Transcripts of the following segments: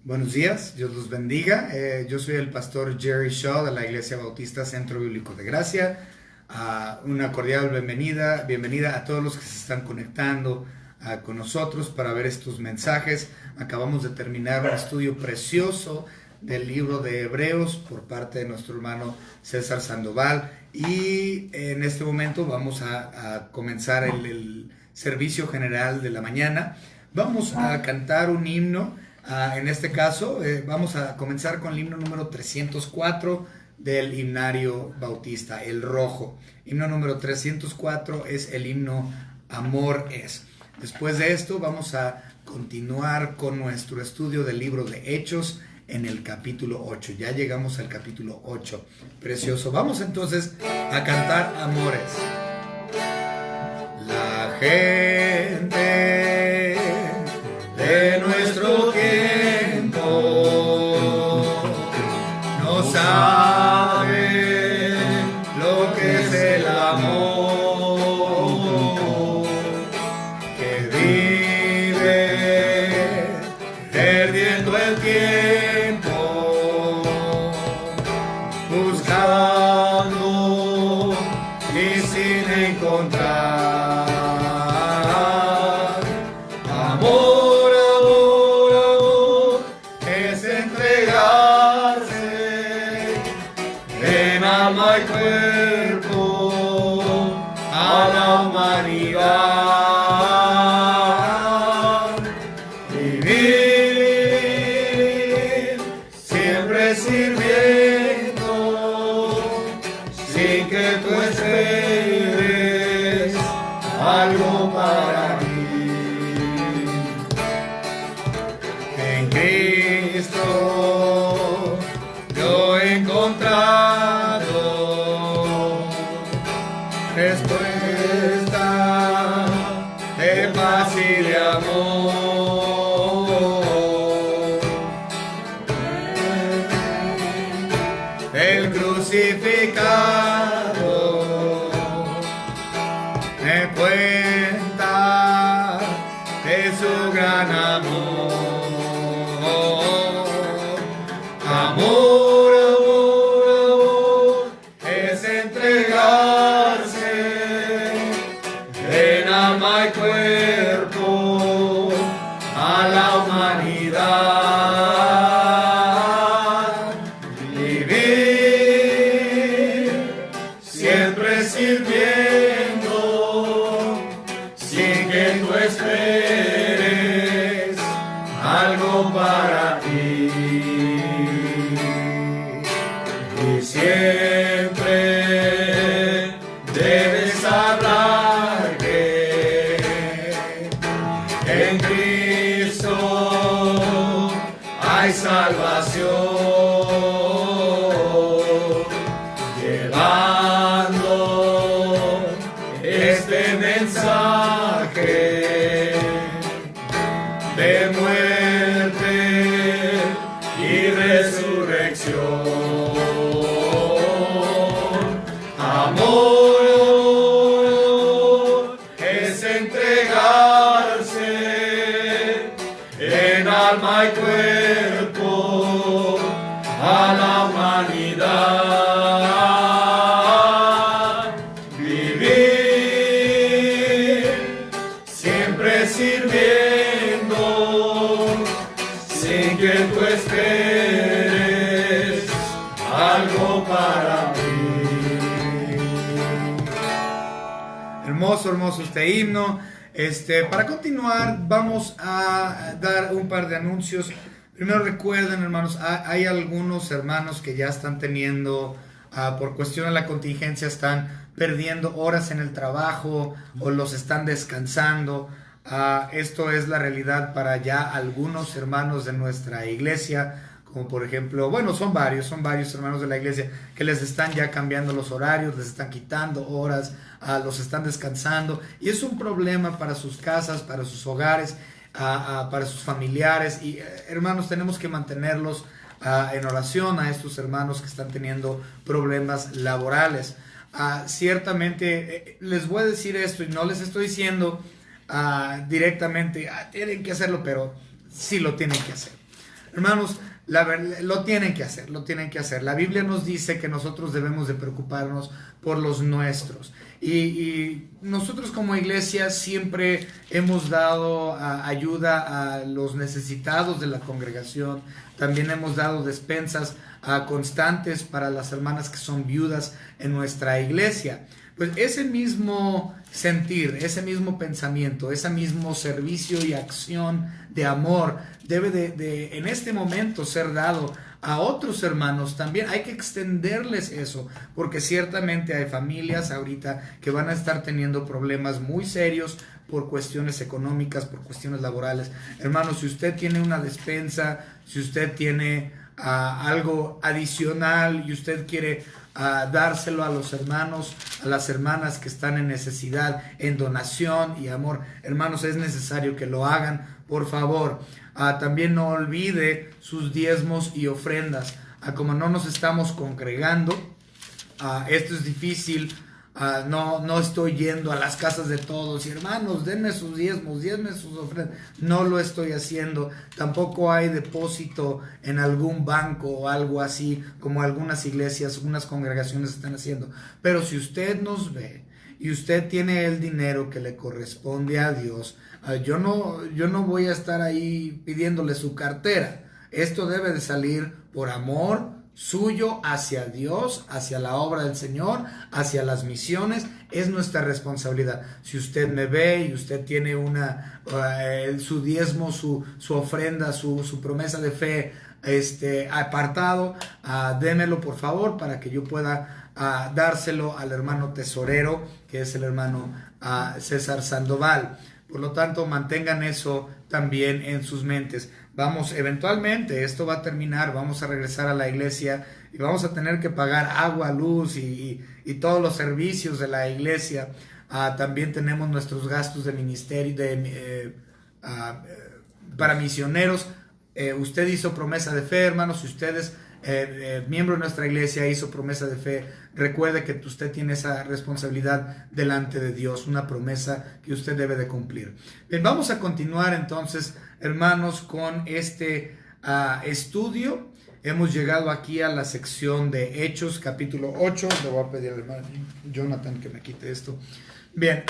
Buenos días, Dios los bendiga. Yo soy el pastor Jerry Shaw de la Iglesia Bautista Centro Bíblico de Gracia. Una cordial bienvenida a todos los que se están conectando con nosotros para ver estos mensajes. Acabamos de terminar un estudio precioso del libro de Hebreos por parte de nuestro hermano César Sandoval, y en este momento vamos a comenzar el servicio general de la mañana. Vamos a cantar un himno. En este caso vamos a comenzar con el himno número 304 del himnario bautista, el rojo. Himno número 304 es el himno Amor es. Después de esto vamos a continuar con nuestro estudio del libro de Hechos en el capítulo 8. Ya llegamos al capítulo 8. Precioso. Vamos entonces a cantar Amores. La gente de nuestro tiempo no sabe lo que es el amor, que vive perdiendo el tiempo, buscando y sin encontrar. Amor es entregarse en alma y cuerpo a la humanidad. Vivir siempre sirviendo sin que tú esperes algo para ti. En Cristo yo he encontrado respuesta de paz y de amor. El crucificado me cuenta de su gran amor. Amor es entregarse en alma y cuerpo a la humanidad. Vivir siempre sirviendo sin que tú esperes algo para ti. Y siempre debes hablar que en Cristo hay salvación, llevando este mensaje de muerte y resurrección. Amor es entregarse en alma y cuerpo a la humanidad. Vivir siempre sirviendo sin que tú esperes algo para mí. Hermoso, hermoso este himno. Para continuar, vamos a dar un par de anuncios. Primero, recuerden, hermanos, hay algunos hermanos que ya están teniendo, por cuestión de la contingencia, están perdiendo horas en el trabajo o los están descansando. Esto es la realidad para ya algunos hermanos de nuestra iglesia, como por ejemplo, bueno, son varios hermanos de la iglesia que les están ya cambiando los horarios, les están quitando horas, los están descansando, y es un problema para sus casas, para sus hogares, para sus familiares. Y hermanos, tenemos que mantenerlos en oración a estos hermanos que están teniendo problemas laborales. Ciertamente les voy a decir esto, y no les estoy diciendo directamente tienen que hacerlo, pero sí lo tienen que hacer. Hermanos, lo tienen que hacer, lo tienen que hacer. La Biblia nos dice que nosotros debemos de preocuparnos por los nuestros. Y nosotros como iglesia siempre hemos dado ayuda a los necesitados de la congregación. También hemos dado despensas constantes para las hermanas que son viudas en nuestra iglesia. Pues ese mismo sentir, ese mismo pensamiento, ese mismo servicio y acción de amor debe de en este momento ser dado a otros hermanos también. Hay que extenderles eso, porque ciertamente hay familias ahorita que van a estar teniendo problemas muy serios por cuestiones económicas, por cuestiones laborales. Hermanos, si usted tiene una despensa, si usted tiene algo adicional y usted quiere dárselo a los hermanos, a las hermanas que están en necesidad, en donación y amor, hermanos, es necesario que lo hagan, por favor. También no olvide sus diezmos y ofrendas. Como no nos estamos congregando, esto es difícil. No estoy yendo a las casas de todos y hermanos, denme sus diezmos, denme sus ofrendas. No lo estoy haciendo. Tampoco hay depósito en algún banco o algo así como algunas iglesias, algunas congregaciones están haciendo. Pero si usted nos ve y usted tiene el dinero que le corresponde a Dios, yo no voy a estar ahí pidiéndole su cartera. Esto debe de salir por amor suyo hacia Dios, hacia la obra del Señor, hacia las misiones. Es nuestra responsabilidad. Si usted me ve y usted tiene su diezmo, su ofrenda, su promesa de fe apartado, démelo por favor para que yo pueda dárselo al hermano tesorero, que es el hermano César Sandoval. Por lo tanto, mantengan eso también en sus mentes. Eventualmente esto va a terminar, vamos a regresar a la iglesia y vamos a tener que pagar agua, luz y todos los servicios de la iglesia. También tenemos nuestros gastos de ministerio para misioneros. Usted hizo promesa de fe, hermanos. Si ustedes miembro de nuestra iglesia hizo promesa de fe, recuerde que usted tiene esa responsabilidad delante de Dios, una promesa que usted debe de cumplir. Bien, vamos a continuar entonces, hermanos, con este estudio. Hemos llegado aquí a la sección de Hechos, capítulo 8. Le voy a pedir al hermano Jonathan que me quite esto. Bien,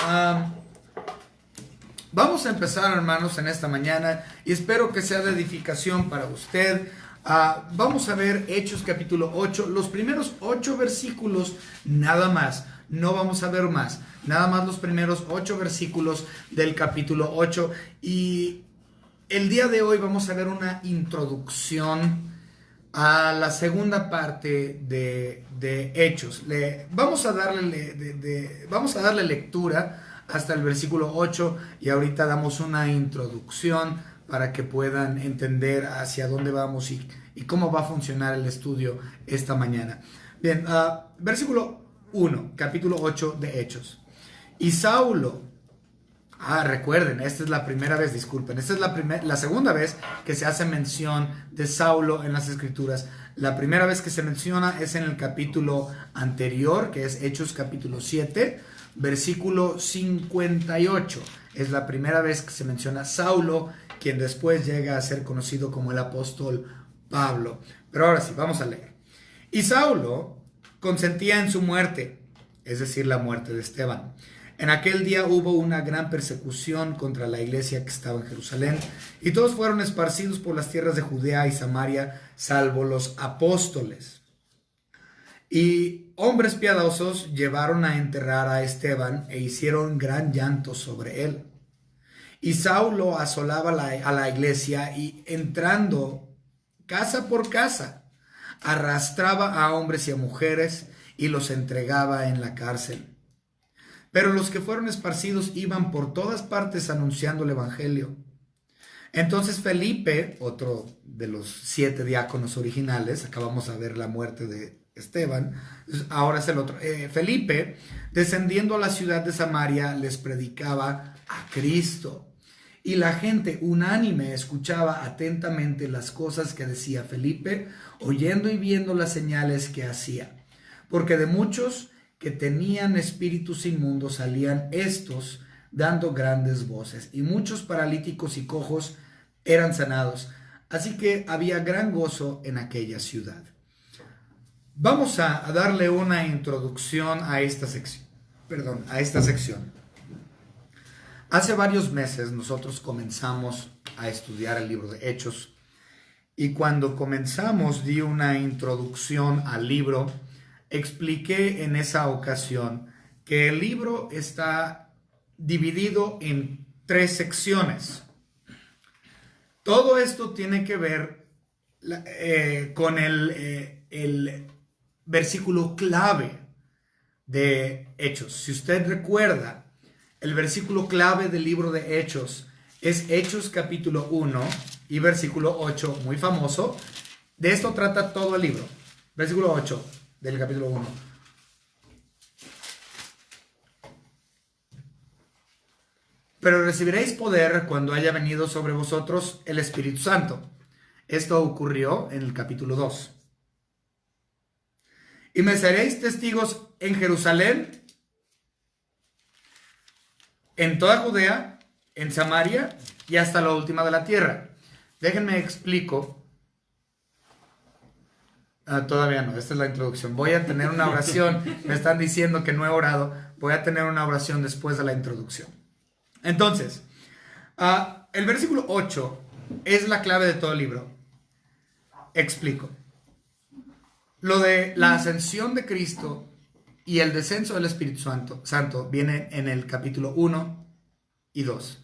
vamos a empezar, hermanos, en esta mañana y espero que sea de edificación para usted. Vamos a ver Hechos capítulo 8, los primeros 8 versículos nada más, no vamos a ver más, nada más los primeros 8 versículos del capítulo 8. Y el día de hoy vamos a ver una introducción a la segunda parte de Hechos. Vamos a darle lectura hasta el versículo 8 y ahorita damos una introducción para que puedan entender hacia dónde vamos y cómo va a funcionar el estudio esta mañana. Bien, versículo 1, capítulo 8 de Hechos. Y Saulo, recuerden, esta es la primera vez, disculpen, esta es la segunda vez que se hace mención de Saulo en las Escrituras. La primera vez que se menciona es en el capítulo anterior, que es Hechos capítulo 7, versículo 58. Es la primera vez que se menciona Saulo, quien después llega a ser conocido como el apóstol Pablo. Pero ahora sí, vamos a leer. Y Saulo consentía en su muerte, es decir, la muerte de Esteban. En aquel día hubo una gran persecución contra la iglesia que estaba en Jerusalén, y todos fueron esparcidos por las tierras de Judea y Samaria, salvo los apóstoles. Y hombres piadosos llevaron a enterrar a Esteban e hicieron gran llanto sobre él. Y Saulo asolaba a la iglesia y entrando casa por casa, arrastraba a hombres y a mujeres y los entregaba en la cárcel. Pero los que fueron esparcidos iban por todas partes anunciando el evangelio. Entonces Felipe, otro de los 7 diáconos originales, acabamos de ver la muerte de Esteban, ahora es el otro. Felipe, descendiendo a la ciudad de Samaria, les predicaba a Cristo. Y la gente unánime escuchaba atentamente las cosas que decía Felipe, oyendo y viendo las señales que hacía. Porque de muchos que tenían espíritus inmundos salían estos dando grandes voces, y muchos paralíticos y cojos eran sanados. Así que había gran gozo en aquella ciudad. Vamos a darle una introducción a esta sección. A esta sección. Hace varios meses nosotros comenzamos a estudiar el libro de Hechos y cuando comenzamos di una introducción al libro. Expliqué en esa ocasión que el libro está dividido en 3 secciones. Todo esto tiene que ver con el versículo clave de Hechos. Si usted recuerda, el versículo clave del libro de Hechos es Hechos capítulo 1 y versículo 8, muy famoso. De esto trata todo el libro. Versículo 8 del capítulo 1. Pero recibiréis poder cuando haya venido sobre vosotros el Espíritu Santo. Esto ocurrió en el capítulo 2. Y me seréis testigos en Jerusalén, en toda Judea, en Samaria y hasta la última de la tierra. Déjenme explico. Todavía no, esta es la introducción. Voy a tener una oración. Me están diciendo que no he orado. Voy a tener una oración después de la introducción. Entonces, el versículo 8 es la clave de todo el libro. Explico. Lo de la ascensión de Cristo y el descenso del Espíritu Santo viene en el capítulo 1 y 2.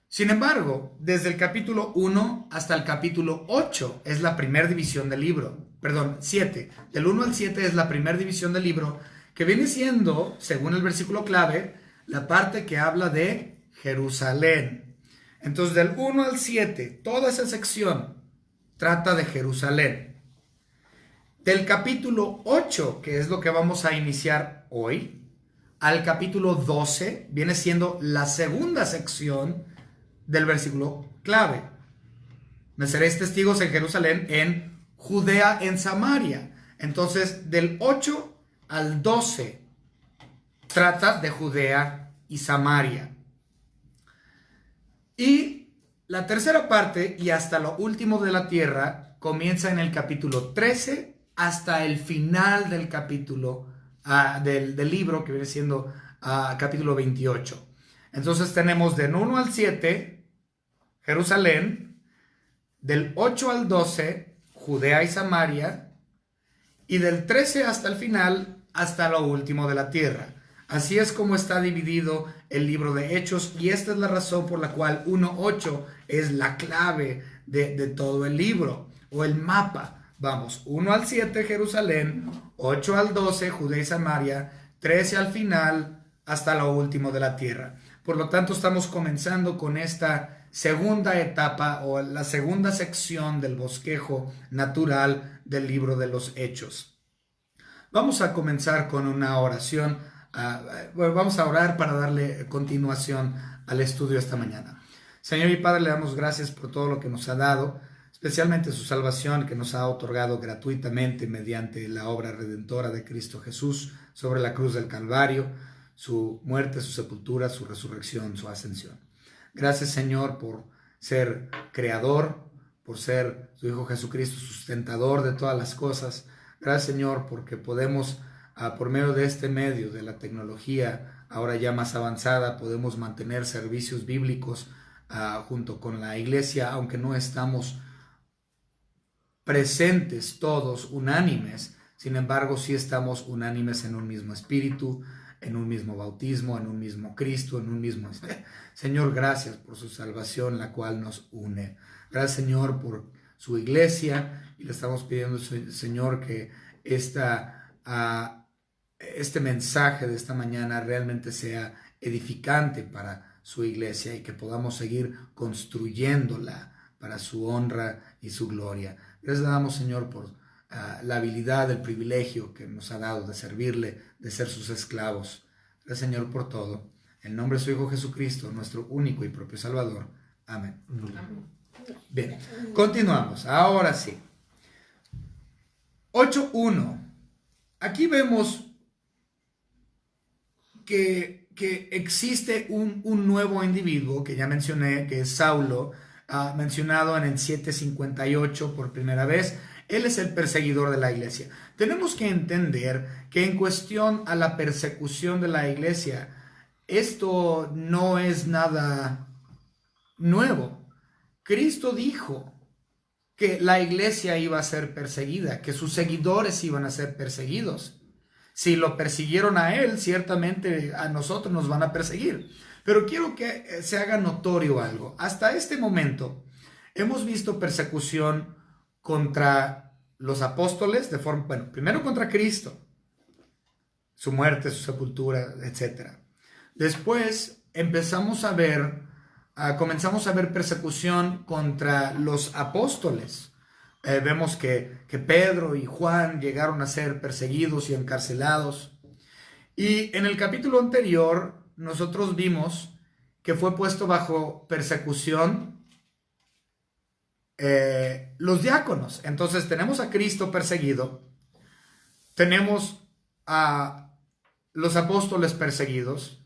Sin embargo, desde el capítulo 1 hasta el capítulo 8 es la primera división del libro. Perdón, 7. Del 1 al 7 es la primera división del libro, que viene siendo, según el versículo clave, la parte que habla de Jerusalén. Entonces, del 1 al 7, toda esa sección trata de Jerusalén. Del capítulo 8, que es lo que vamos a iniciar hoy, al capítulo 12, viene siendo la segunda sección del versículo clave. Me seréis testigos en Jerusalén, en Judea, en Samaria. Entonces, del 8 al 12 trata de Judea y Samaria. Y la tercera parte, y hasta lo último de la tierra, comienza en el capítulo 13 hasta el final del capítulo del libro, que viene siendo capítulo 28. Entonces tenemos del 1 al 7, Jerusalén, del 8 al 12, Judea y Samaria, y del 13 hasta el final, hasta lo último de la tierra. Así es como está dividido el libro de Hechos, y esta es la razón por la cual 1.8 es la clave de todo el libro, o el mapa. Vamos, 1 al 7, Jerusalén, 8 al 12, Judea y Samaria, 13 al final, hasta lo último de la tierra. Por lo tanto, estamos comenzando con esta segunda etapa o la segunda sección del bosquejo natural del libro de los Hechos. Vamos a comenzar con una oración. Vamos a orar para darle continuación al estudio esta mañana. Señor y Padre, le damos gracias por todo lo que nos ha dado, especialmente su salvación que nos ha otorgado gratuitamente mediante la obra redentora de Cristo Jesús sobre la cruz del Calvario, su muerte, su sepultura, su resurrección, su ascensión. Gracias, Señor, por ser creador, por ser su Hijo Jesucristo, sustentador de todas las cosas. Gracias, Señor, porque podemos, por medio de este medio, de la tecnología, ahora ya más avanzada, podemos mantener servicios bíblicos junto con la iglesia, aunque no estamos presentes todos unánimes. Sin embargo, sí estamos unánimes en un mismo espíritu, en un mismo bautismo, en un mismo Cristo, en un mismo... Señor, gracias por su salvación, la cual nos une. Gracias, Señor, por su iglesia, y le estamos pidiendo, Señor, que este mensaje de esta mañana realmente sea edificante para su iglesia y que podamos seguir construyéndola para su honra y su gloria. Gracias le damos, Señor, por la habilidad, el privilegio que nos ha dado de servirle, de ser sus esclavos. Gracias, Señor, por todo. En nombre de su Hijo Jesucristo, nuestro único y propio Salvador. Amén. Amén. Bien, continuamos. Ahora sí. 8.1. Aquí vemos que existe un nuevo individuo que ya mencioné, que es Saulo, mencionado en el 7:58 por primera vez. Él es el perseguidor de la iglesia. Tenemos que entender que en cuestión a la persecución de la iglesia, esto no es nada nuevo. Cristo dijo que la iglesia iba a ser perseguida, que sus seguidores iban a ser perseguidos. Si lo persiguieron a él, ciertamente a nosotros nos van a perseguir. Pero quiero que se haga notorio algo. Hasta este momento hemos visto persecución contra los apóstoles, primero contra Cristo, su muerte, su sepultura, etc. Después comenzamos a ver persecución contra los apóstoles. Vemos que Pedro y Juan llegaron a ser perseguidos y encarcelados. Y en el capítulo anterior nosotros vimos que fue puesto bajo persecución los diáconos. Entonces tenemos a Cristo perseguido, tenemos a los apóstoles perseguidos,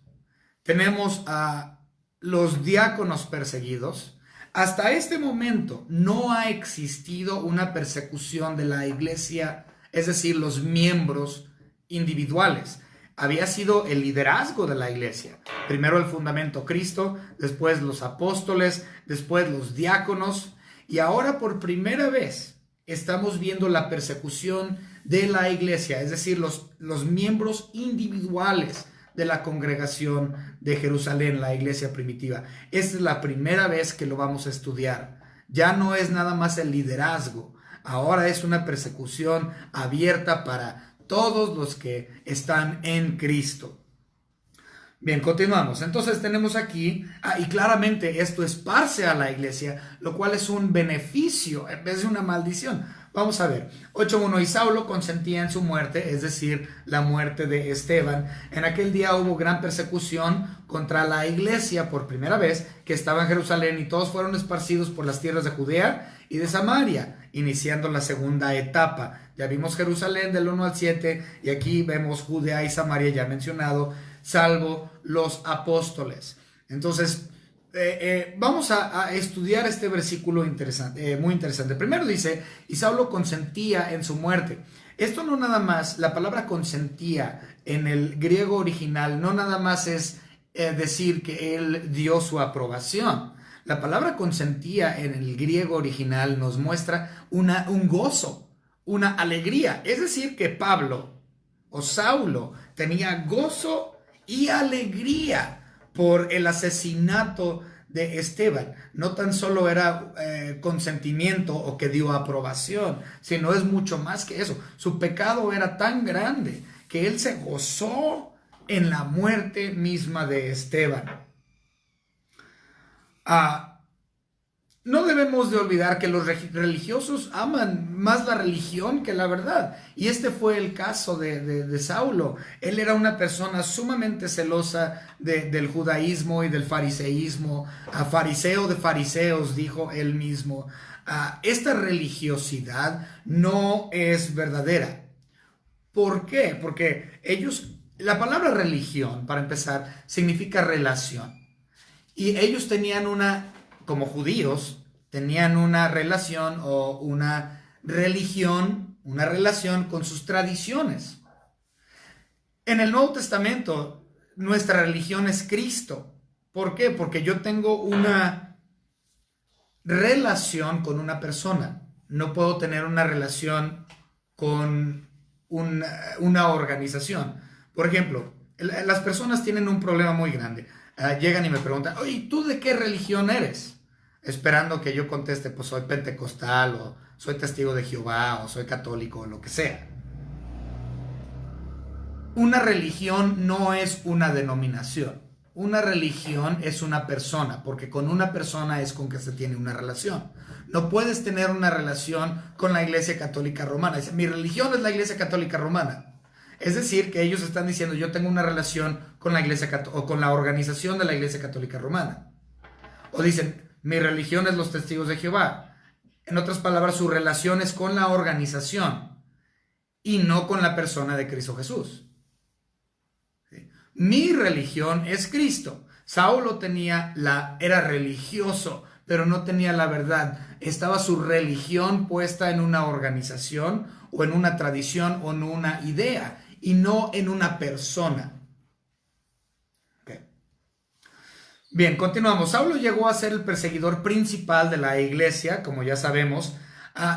tenemos a los diáconos perseguidos. Hasta este momento no ha existido una persecución de la iglesia, es decir, los miembros individuales. Había sido el liderazgo de la iglesia. Primero el fundamento Cristo, después los apóstoles, después los diáconos. Y ahora por primera vez estamos viendo la persecución de la iglesia, es decir, los miembros individuales de la congregación de Jerusalén, la iglesia primitiva. Esta es la primera vez que lo vamos a estudiar. Ya no es nada más el liderazgo, ahora es una persecución abierta para todos los que están en Cristo. Bien, continuamos. Entonces tenemos aquí, y claramente esto esparce a la iglesia, lo cual es un beneficio en vez de una maldición. Vamos a ver, 8:1, y Saulo consentía en su muerte, es decir, la muerte de Esteban. En aquel día hubo gran persecución contra la iglesia por primera vez que estaba en Jerusalén, y todos fueron esparcidos por las tierras de Judea y de Samaria, iniciando la segunda etapa. Ya vimos Jerusalén del 1 al 7, y aquí vemos Judea y Samaria ya mencionado, salvo los apóstoles. Entonces, vamos a estudiar este versículo interesante, muy interesante. Primero dice, y Saulo consentía en su muerte. Esto no nada más, la palabra consentía en el griego original, no nada más es decir que él dio su aprobación. La palabra consentía en el griego original nos muestra un gozo, una alegría. Es decir, que Pablo o Saulo tenía gozo y alegría por el asesinato de Esteban. No tan solo era consentimiento o que dio aprobación, sino es mucho más que eso. Su pecado era tan grande que él se gozó en la muerte misma de Esteban. No debemos de olvidar que los religiosos aman más la religión que la verdad. Y este fue el caso de Saulo. Él era una persona sumamente celosa del judaísmo y del fariseísmo. Fariseo de fariseos, dijo él mismo. Esta religiosidad no es verdadera. ¿Por qué? Porque la palabra religión, para empezar, significa relación. Y ellos tenían como judíos, tenían una relación o una religión, una relación con sus tradiciones. En el Nuevo Testamento, nuestra religión es Cristo. ¿Por qué? Porque yo tengo una relación con una persona. No puedo tener una relación con una organización. Por ejemplo, las personas tienen un problema muy grande. Llegan y me preguntan, oye, ¿tú de qué religión eres? Esperando que yo conteste, pues soy pentecostal, o soy testigo de Jehová, o soy católico, o lo que sea. Una religión no es una denominación. Una religión es una persona, porque con una persona es con que se tiene una relación. No puedes tener una relación con la Iglesia Católica Romana. Mi religión es la Iglesia Católica Romana. Es decir, que ellos están diciendo, yo tengo una relación con la Iglesia o con la organización de la Iglesia Católica Romana. O dicen, mi religión es los testigos de Jehová. En otras palabras, su relación es con la organización y no con la persona de Cristo Jesús. ¿Sí? Mi religión es Cristo. Saulo era religioso, pero no tenía la verdad. Estaba su religión puesta en una organización o en una tradición o en una idea y no en una persona. Okay. Bien, continuamos. Saulo llegó a ser el perseguidor principal de la iglesia, como ya sabemos,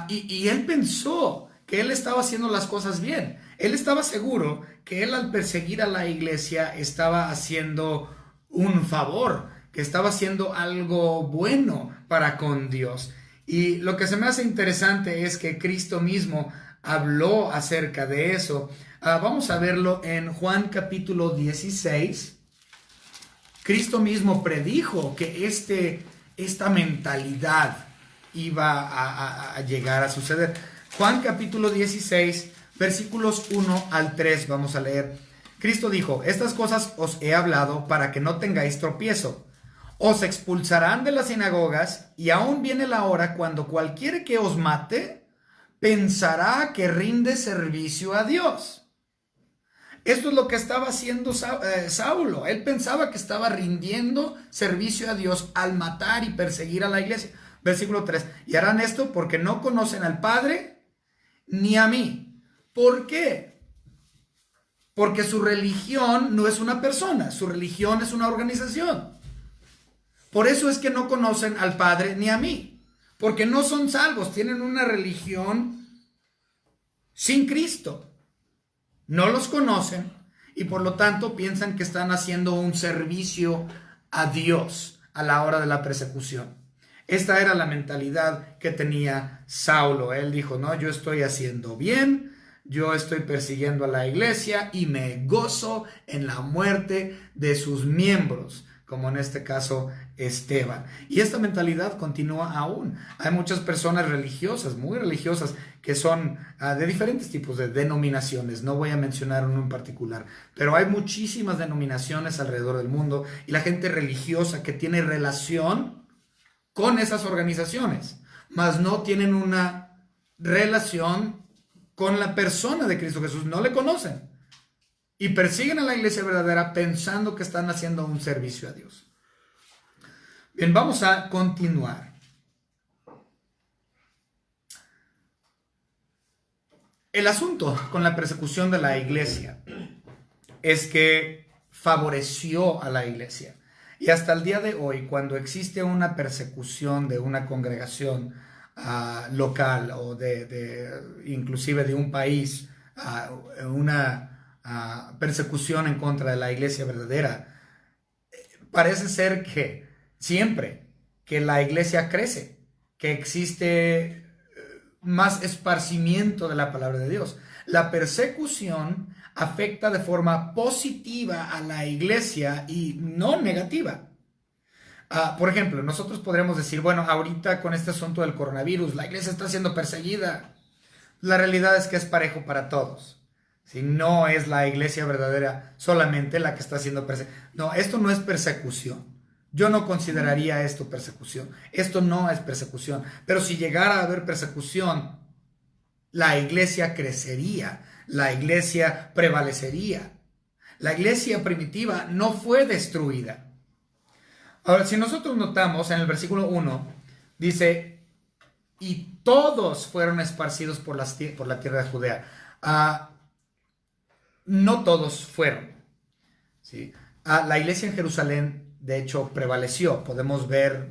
y él pensó que él estaba haciendo las cosas bien. Él estaba seguro que él, al perseguir a la iglesia, estaba haciendo un favor, que estaba haciendo algo bueno para con Dios. Y lo que se me hace interesante es que Cristo mismo habló acerca de eso. Vamos a verlo en Juan capítulo 16. Cristo mismo predijo que esta mentalidad iba a llegar a suceder. Juan capítulo 16, versículos 1 al 3, vamos a leer. Cristo dijo: estas cosas os he hablado para que no tengáis tropiezo. Os expulsarán de las sinagogas, y aún viene la hora cuando cualquiera que os mate pensará que rinde servicio a Dios. Esto es lo que estaba haciendo Saulo. Él pensaba que estaba rindiendo servicio a Dios al matar y perseguir a la iglesia. Versículo 3. Y harán esto porque no conocen al Padre ni a mí. ¿Por qué? Porque su religión no es una persona, su religión es una organización. Por eso es que no conocen al Padre ni a mí, porque no son salvos, tienen una religión sin Cristo. No los conocen y por lo tanto piensan que están haciendo un servicio a Dios a la hora de la persecución. Esta era la mentalidad que tenía Saulo. Él dijo: no, yo estoy haciendo bien, yo estoy persiguiendo a la iglesia y me gozo en la muerte de sus miembros, como en este caso Esteban. Y esta mentalidad continúa aún. Hay muchas personas religiosas, muy religiosas, que son de diferentes tipos de denominaciones. No voy a mencionar uno en particular, pero hay muchísimas denominaciones alrededor del mundo, y la gente religiosa que tiene relación con esas organizaciones, mas no tienen una relación con la persona de Cristo Jesús, no le conocen y persiguen a la iglesia verdadera pensando que están haciendo un servicio a Dios. Bien, vamos a continuar. El asunto con la persecución de la iglesia es que favoreció a la iglesia. Y hasta el día de hoy, cuando existe una persecución de una congregación local o inclusive de un país, una persecución en contra de la iglesia verdadera, parece ser que siempre que la iglesia crece, que existe más esparcimiento de la palabra de Dios, la persecución afecta de forma positiva a la iglesia y no negativa. Por ejemplo, nosotros podríamos decir: bueno, ahorita con este asunto del coronavirus, la iglesia está siendo perseguida. La realidad es que es parejo para todos. Si no es la iglesia verdadera solamente la que está siendo perseguida. No, esto no es persecución. Yo no consideraría esto persecución. Esto no es persecución. Pero si llegara a haber persecución, la iglesia crecería, la iglesia prevalecería. La iglesia primitiva no fue destruida. Ahora, si nosotros notamos en el versículo 1, dice: y todos fueron esparcidos por la tierra de Judea. No todos fueron, ¿sí? La iglesia en Jerusalén, de hecho, prevaleció. Podemos ver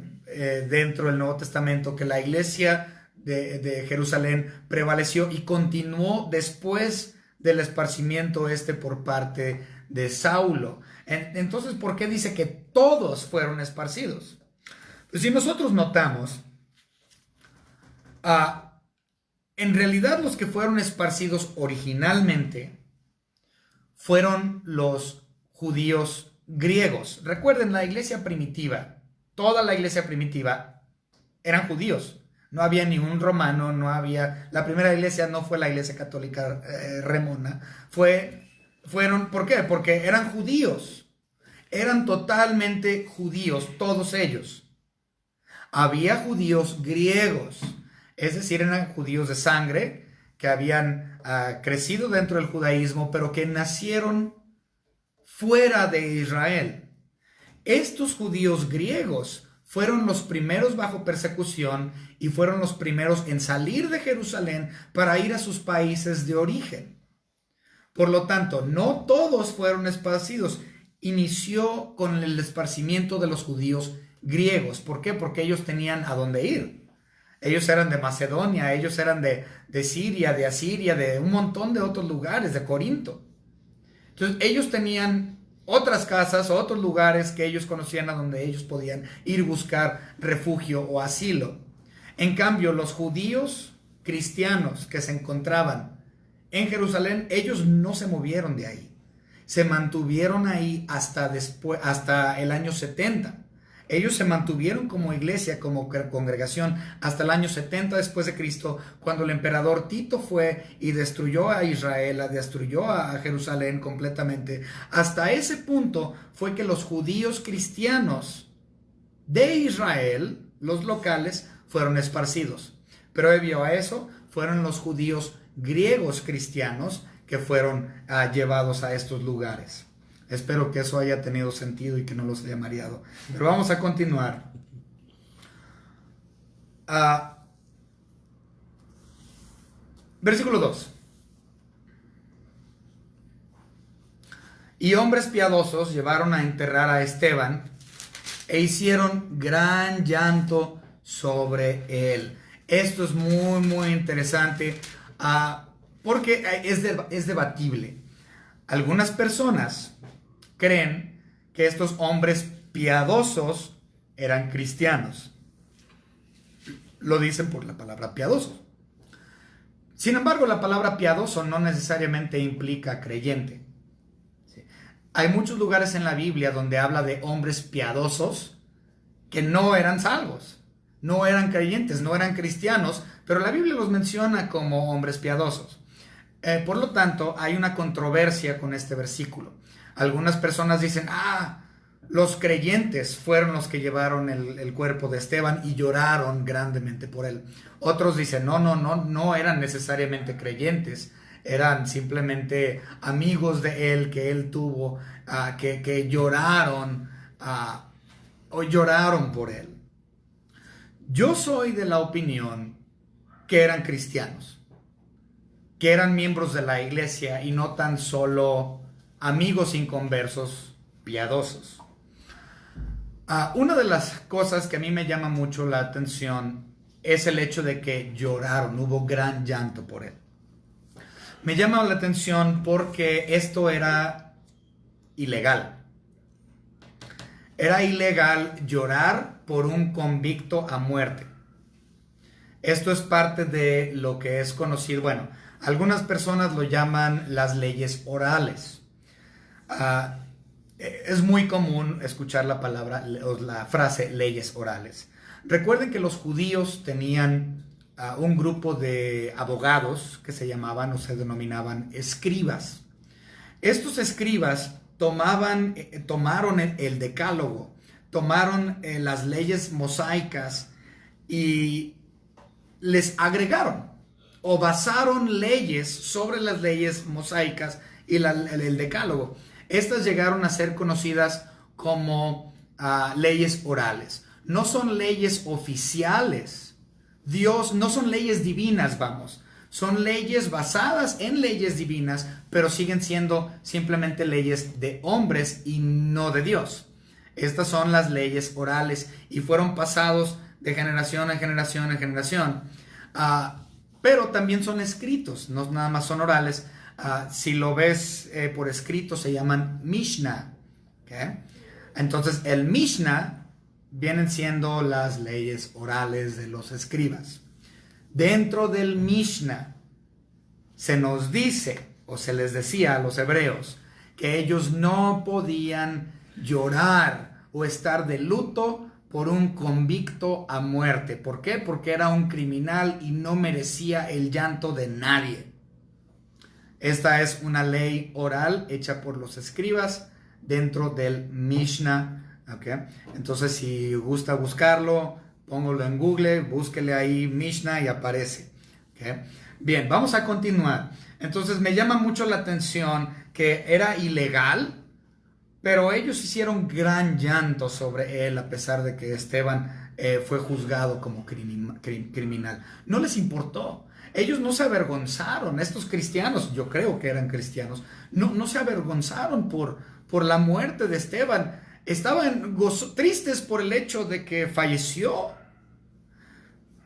dentro del Nuevo Testamento que la iglesia de Jerusalén prevaleció y continuó después del esparcimiento por parte de Saulo. Entonces, ¿por qué dice que todos fueron esparcidos? Pues si nosotros notamos, en realidad los que fueron esparcidos originalmente fueron los judíos griegos. Recuerden, la iglesia primitiva, toda la iglesia primitiva eran judíos. No había ni un romano, la primera iglesia no fue la iglesia católica remona. ¿Por qué? Porque eran judíos. Eran totalmente judíos, todos ellos. Había judíos griegos, es decir, eran judíos de sangre que habían crecido dentro del judaísmo, pero que nacieron fuera de Israel. Estos judíos griegos fueron los primeros bajo persecución y fueron los primeros en salir de Jerusalén para ir a sus países de origen. Por lo tanto, no todos fueron esparcidos. Inició con el esparcimiento de los judíos griegos. ¿Por qué? Porque ellos tenían a dónde ir. Ellos eran de Macedonia, ellos eran de Siria, de Asiria, de un montón de otros lugares, de Corinto. Entonces, ellos tenían otras casas, otros lugares que ellos conocían a donde ellos podían ir buscar refugio o asilo. En cambio, los judíos cristianos que se encontraban en Jerusalén, ellos no se movieron de ahí. Se mantuvieron ahí hasta el año 70. Ellos se mantuvieron como iglesia, como congregación, hasta el año 70 después de Cristo, cuando el emperador Tito fue y destruyó a Israel, destruyó a Jerusalén completamente. Hasta ese punto fue que los judíos cristianos de Israel, los locales, fueron esparcidos. Previo a eso, fueron los judíos griegos cristianos que fueron llevados a estos lugares. Espero que eso haya tenido sentido y que no los haya mareado. Pero vamos a continuar. Versículo 2. Y hombres piadosos llevaron a enterrar a Esteban e hicieron gran llanto sobre él. Esto es muy, muy interesante porque es debatible. Algunas personas creen que estos hombres piadosos eran cristianos. Lo dicen por la palabra piadoso. Sin embargo, la palabra piadoso no necesariamente implica creyente. Hay muchos lugares en la Biblia donde habla de hombres piadosos que no eran salvos, no eran creyentes, no eran cristianos, pero la Biblia los menciona como hombres piadosos. Por lo tanto, hay una controversia con este versículo. Algunas personas dicen, los creyentes fueron los que llevaron el cuerpo de Esteban y lloraron grandemente por él. Otros dicen, no eran necesariamente creyentes, eran simplemente amigos de él que él tuvo, que lloraron o lloraron por él. Yo soy de la opinión que eran cristianos, que eran miembros de la iglesia y no tan solo amigos inconversos piadosos. Una de las cosas que a mí me llama mucho la atención es el hecho de que lloraron, hubo gran llanto por él. Me llama la atención porque esto era ilegal. Era ilegal llorar por un convicto a muerte. Esto es parte de lo que es conocido, algunas personas lo llaman las leyes orales. Es muy común escuchar la frase leyes orales. Recuerden que los judíos tenían un grupo de abogados que se llamaban o se denominaban escribas. Estos escribas tomaron el decálogo, tomaron las leyes mosaicas y les agregaron o basaron leyes sobre las leyes mosaicas y el decálogo. Estas llegaron a ser conocidas como leyes orales. No son leyes oficiales. No son leyes divinas, Son leyes basadas en leyes divinas, pero siguen siendo simplemente leyes de hombres y no de Dios. Estas son las leyes orales y fueron pasados de generación en generación en generación. Pero también son escritos, no nada más son orales. Si lo ves por escrito se llaman Mishnah. ¿Okay? Entonces el Mishnah vienen siendo las leyes orales de los escribas. Dentro del Mishnah se nos dice o se les decía a los hebreos que ellos no podían llorar o estar de luto por un convicto a muerte. ¿Por qué? Porque era un criminal y no merecía el llanto de nadie. Esta es una ley oral hecha por los escribas dentro del Mishnah. ¿Okay? Entonces, si gusta buscarlo, póngalo en Google, búsquele ahí Mishnah y aparece. ¿Okay? Bien, vamos a continuar. Entonces, me llama mucho la atención que era ilegal Pero ellos hicieron gran llanto sobre él a pesar de que Esteban fue juzgado como criminal. No les importó. Ellos no se avergonzaron. Estos cristianos, yo creo que eran cristianos, no se avergonzaron por la muerte de Esteban. Estaban tristes por el hecho de que falleció.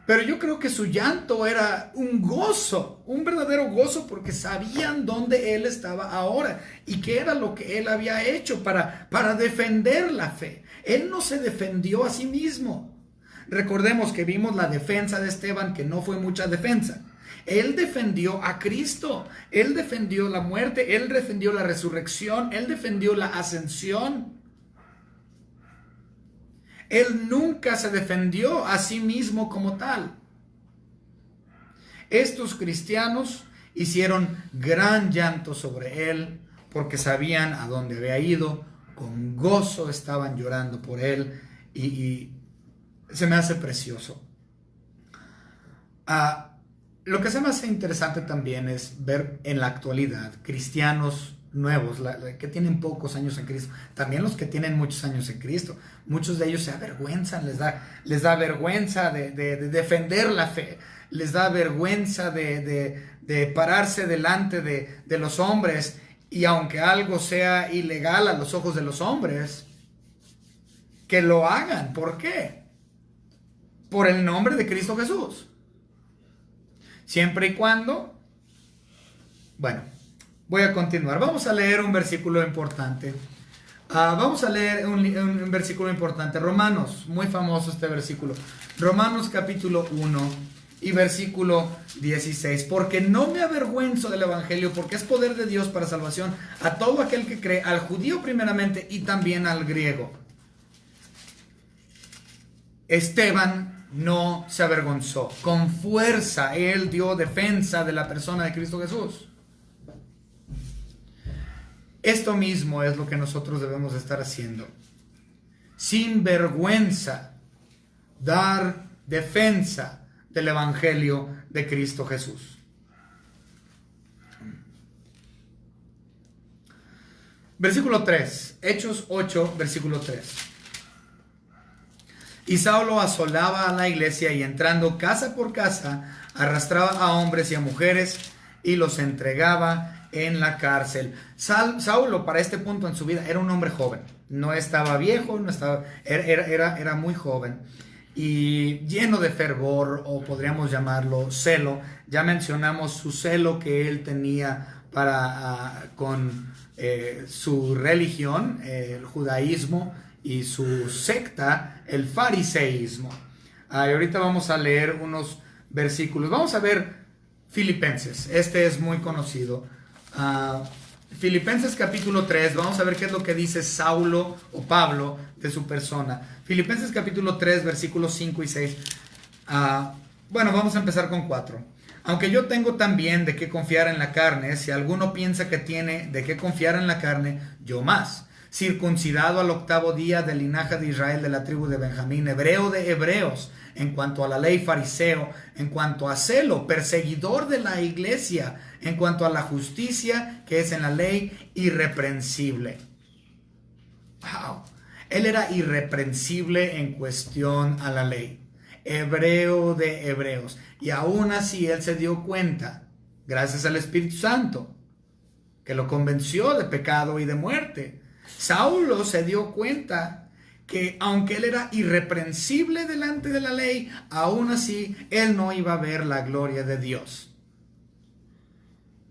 Pero yo creo que su llanto era un gozo, un verdadero gozo, porque sabían dónde él estaba ahora y qué era lo que él había hecho para defender la fe. Él no se defendió a sí mismo. Recordemos que vimos la defensa de Esteban, que no fue mucha defensa. Él defendió a Cristo, él defendió la muerte, él defendió la resurrección, él defendió la ascensión. Él nunca se defendió a sí mismo como tal. Estos cristianos hicieron gran llanto sobre él porque sabían a dónde había ido, con gozo estaban llorando por él y se me hace precioso. Lo que se me hace interesante también es ver en la actualidad cristianos nuevos, que tienen pocos años en Cristo, también los que tienen muchos años en Cristo. Muchos de ellos se avergüenzan, les da vergüenza de defender la fe, les da vergüenza de pararse delante de los hombres, y aunque algo sea ilegal a los ojos de los hombres, que lo hagan. ¿Por qué? Por el nombre de Cristo Jesús. Siempre y cuando, bueno, voy a continuar. Vamos a leer un versículo importante. Vamos a leer un versículo importante. Romanos, muy famoso este versículo. Romanos capítulo 1 y versículo 16. Porque no me avergüenzo del evangelio, porque es poder de Dios para salvación a todo aquel que cree, al judío primeramente y también al griego. Esteban no se avergonzó. Con fuerza él dio defensa de la persona de Cristo Jesús. Esto mismo es lo que nosotros debemos estar haciendo. Sin vergüenza, dar defensa del evangelio de Cristo Jesús. Versículo 3, Hechos 8, versículo 3. Y Saulo asolaba a la iglesia y entrando casa por casa, arrastraba a hombres y a mujeres y los entregaba en la cárcel. Saulo, para este punto en su vida, era un hombre joven. No estaba viejo, era muy joven. Y lleno de fervor, o podríamos llamarlo celo. Ya mencionamos su celo que él tenía con su religión, el judaísmo, y su secta, el fariseísmo. Y ahorita vamos a leer unos versículos. Vamos a ver Filipenses. Este es muy conocido. Filipenses capítulo 3. Vamos a ver qué es lo que dice Saulo o Pablo de su persona. Filipenses capítulo 3, versículos 5 y 6. Bueno, vamos a empezar con 4. Aunque yo tengo también de qué confiar en la carne, si alguno piensa que tiene de qué confiar en la carne, yo más. Circuncidado al 8º día del linaje de Israel, de la tribu de Benjamín, hebreo de hebreos, en cuanto a la ley, fariseo, en cuanto a celo, perseguidor de la iglesia, en cuanto a la justicia que es en la ley, irreprensible. Wow. Él era irreprensible en cuestión a la ley, hebreo de hebreos, y aún así él se dio cuenta, gracias al Espíritu Santo, que lo convenció de pecado y de muerte. Saulo se dio cuenta que aunque él era irreprensible delante de la ley, aún así él no iba a ver la gloria de Dios.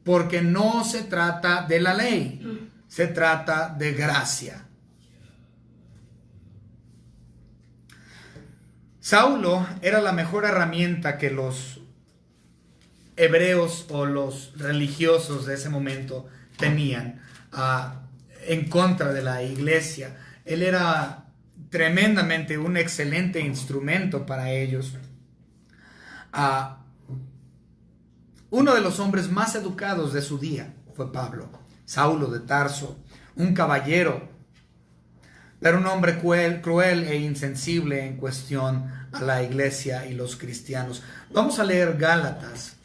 Porque no se trata de la ley, se trata de gracia. Saulo era la mejor herramienta que los hebreos o los religiosos de ese momento tenían en contra de la iglesia. Él era tremendamente un excelente instrumento para ellos. Uno de los hombres más educados de su día fue Pablo, Saulo de Tarso, un caballero, pero un hombre cruel e insensible en cuestión a la iglesia y los cristianos. Vamos a leer Gálatas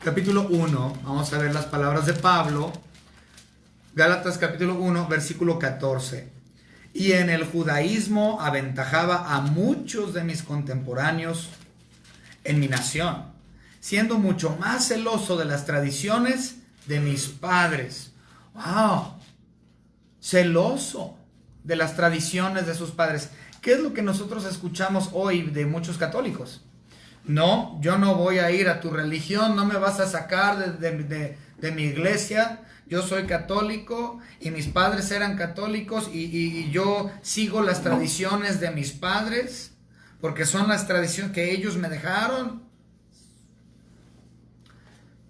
capítulo 1, vamos a ver las palabras de Pablo Gálatas capítulo 1, versículo 14. Y en el judaísmo aventajaba a muchos de mis contemporáneos en mi nación, siendo mucho más celoso de las tradiciones de mis padres. ¡Wow! Celoso de las tradiciones de sus padres. ¿Qué es lo que nosotros escuchamos hoy de muchos católicos? No, yo no voy a ir a tu religión, no me vas a sacar de mi iglesia. Yo soy católico y mis padres eran católicos y yo sigo las tradiciones de mis padres porque son las tradiciones que ellos me dejaron.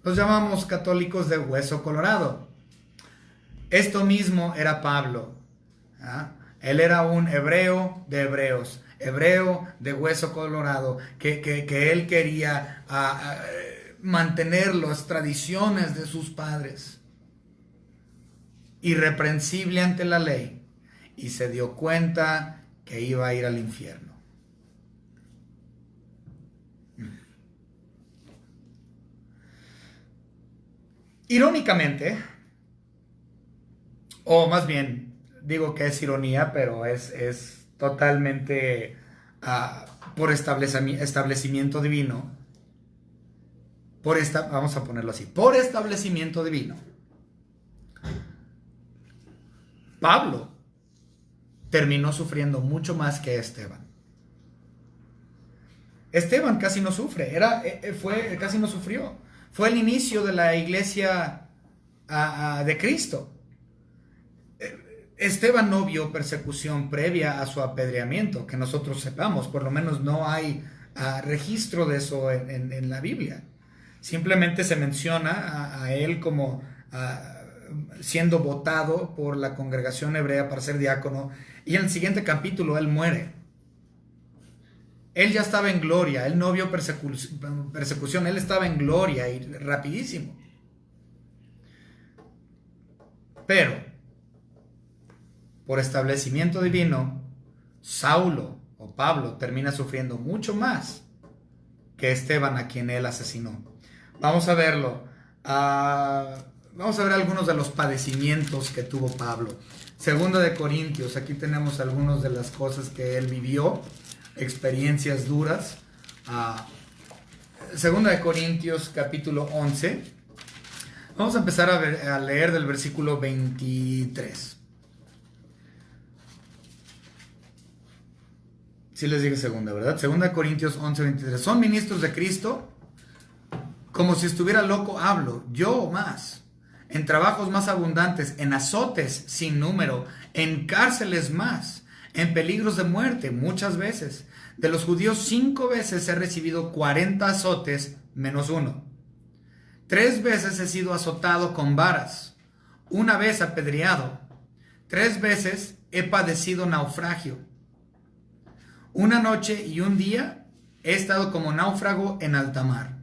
Los llamamos católicos de hueso colorado. Esto mismo era Pablo. Él era un hebreo de hebreos, hebreo de hueso colorado, que él quería mantener las tradiciones de sus padres. Irreprensible ante la ley, y se dio cuenta que iba a ir al infierno. Irónicamente, o más bien, digo que es ironía, pero es totalmente por establecimiento divino, vamos a ponerlo así, por establecimiento divino. Pablo terminó sufriendo mucho más que Esteban. Esteban casi no sufre, casi no sufrió. Fue el inicio de la iglesia de Cristo. Esteban no vio persecución previa a su apedreamiento, que nosotros sepamos, por lo menos no hay registro de eso en la Biblia. Simplemente se menciona a él como siendo votado por la congregación hebrea para ser diácono, y en el siguiente capítulo él muere. Él ya estaba en gloria, él no vio persecución, él estaba en gloria y rapidísimo. Pero, por establecimiento divino, Saulo o Pablo termina sufriendo mucho más que Esteban, a quien él asesinó. Vamos a verlo. Vamos a ver algunos de los padecimientos que tuvo Pablo. Segunda de Corintios, aquí tenemos algunas de las cosas que él vivió, experiencias duras. Segunda de Corintios, capítulo 11. Vamos a empezar a leer del versículo 23. Sí les dije segunda, ¿verdad? Segunda de Corintios 11, 23. ¿Son ministros de Cristo? Como si estuviera loco hablo, yo o más. En trabajos más abundantes, en azotes sin número, en cárceles más, en peligros de muerte muchas veces. De los judíos 5 veces he recibido 40 azotes menos 1. 3 veces he sido azotado con varas, 1 vez apedreado, 3 veces he padecido naufragio. 1 noche y 1 día he estado como náufrago en alta mar.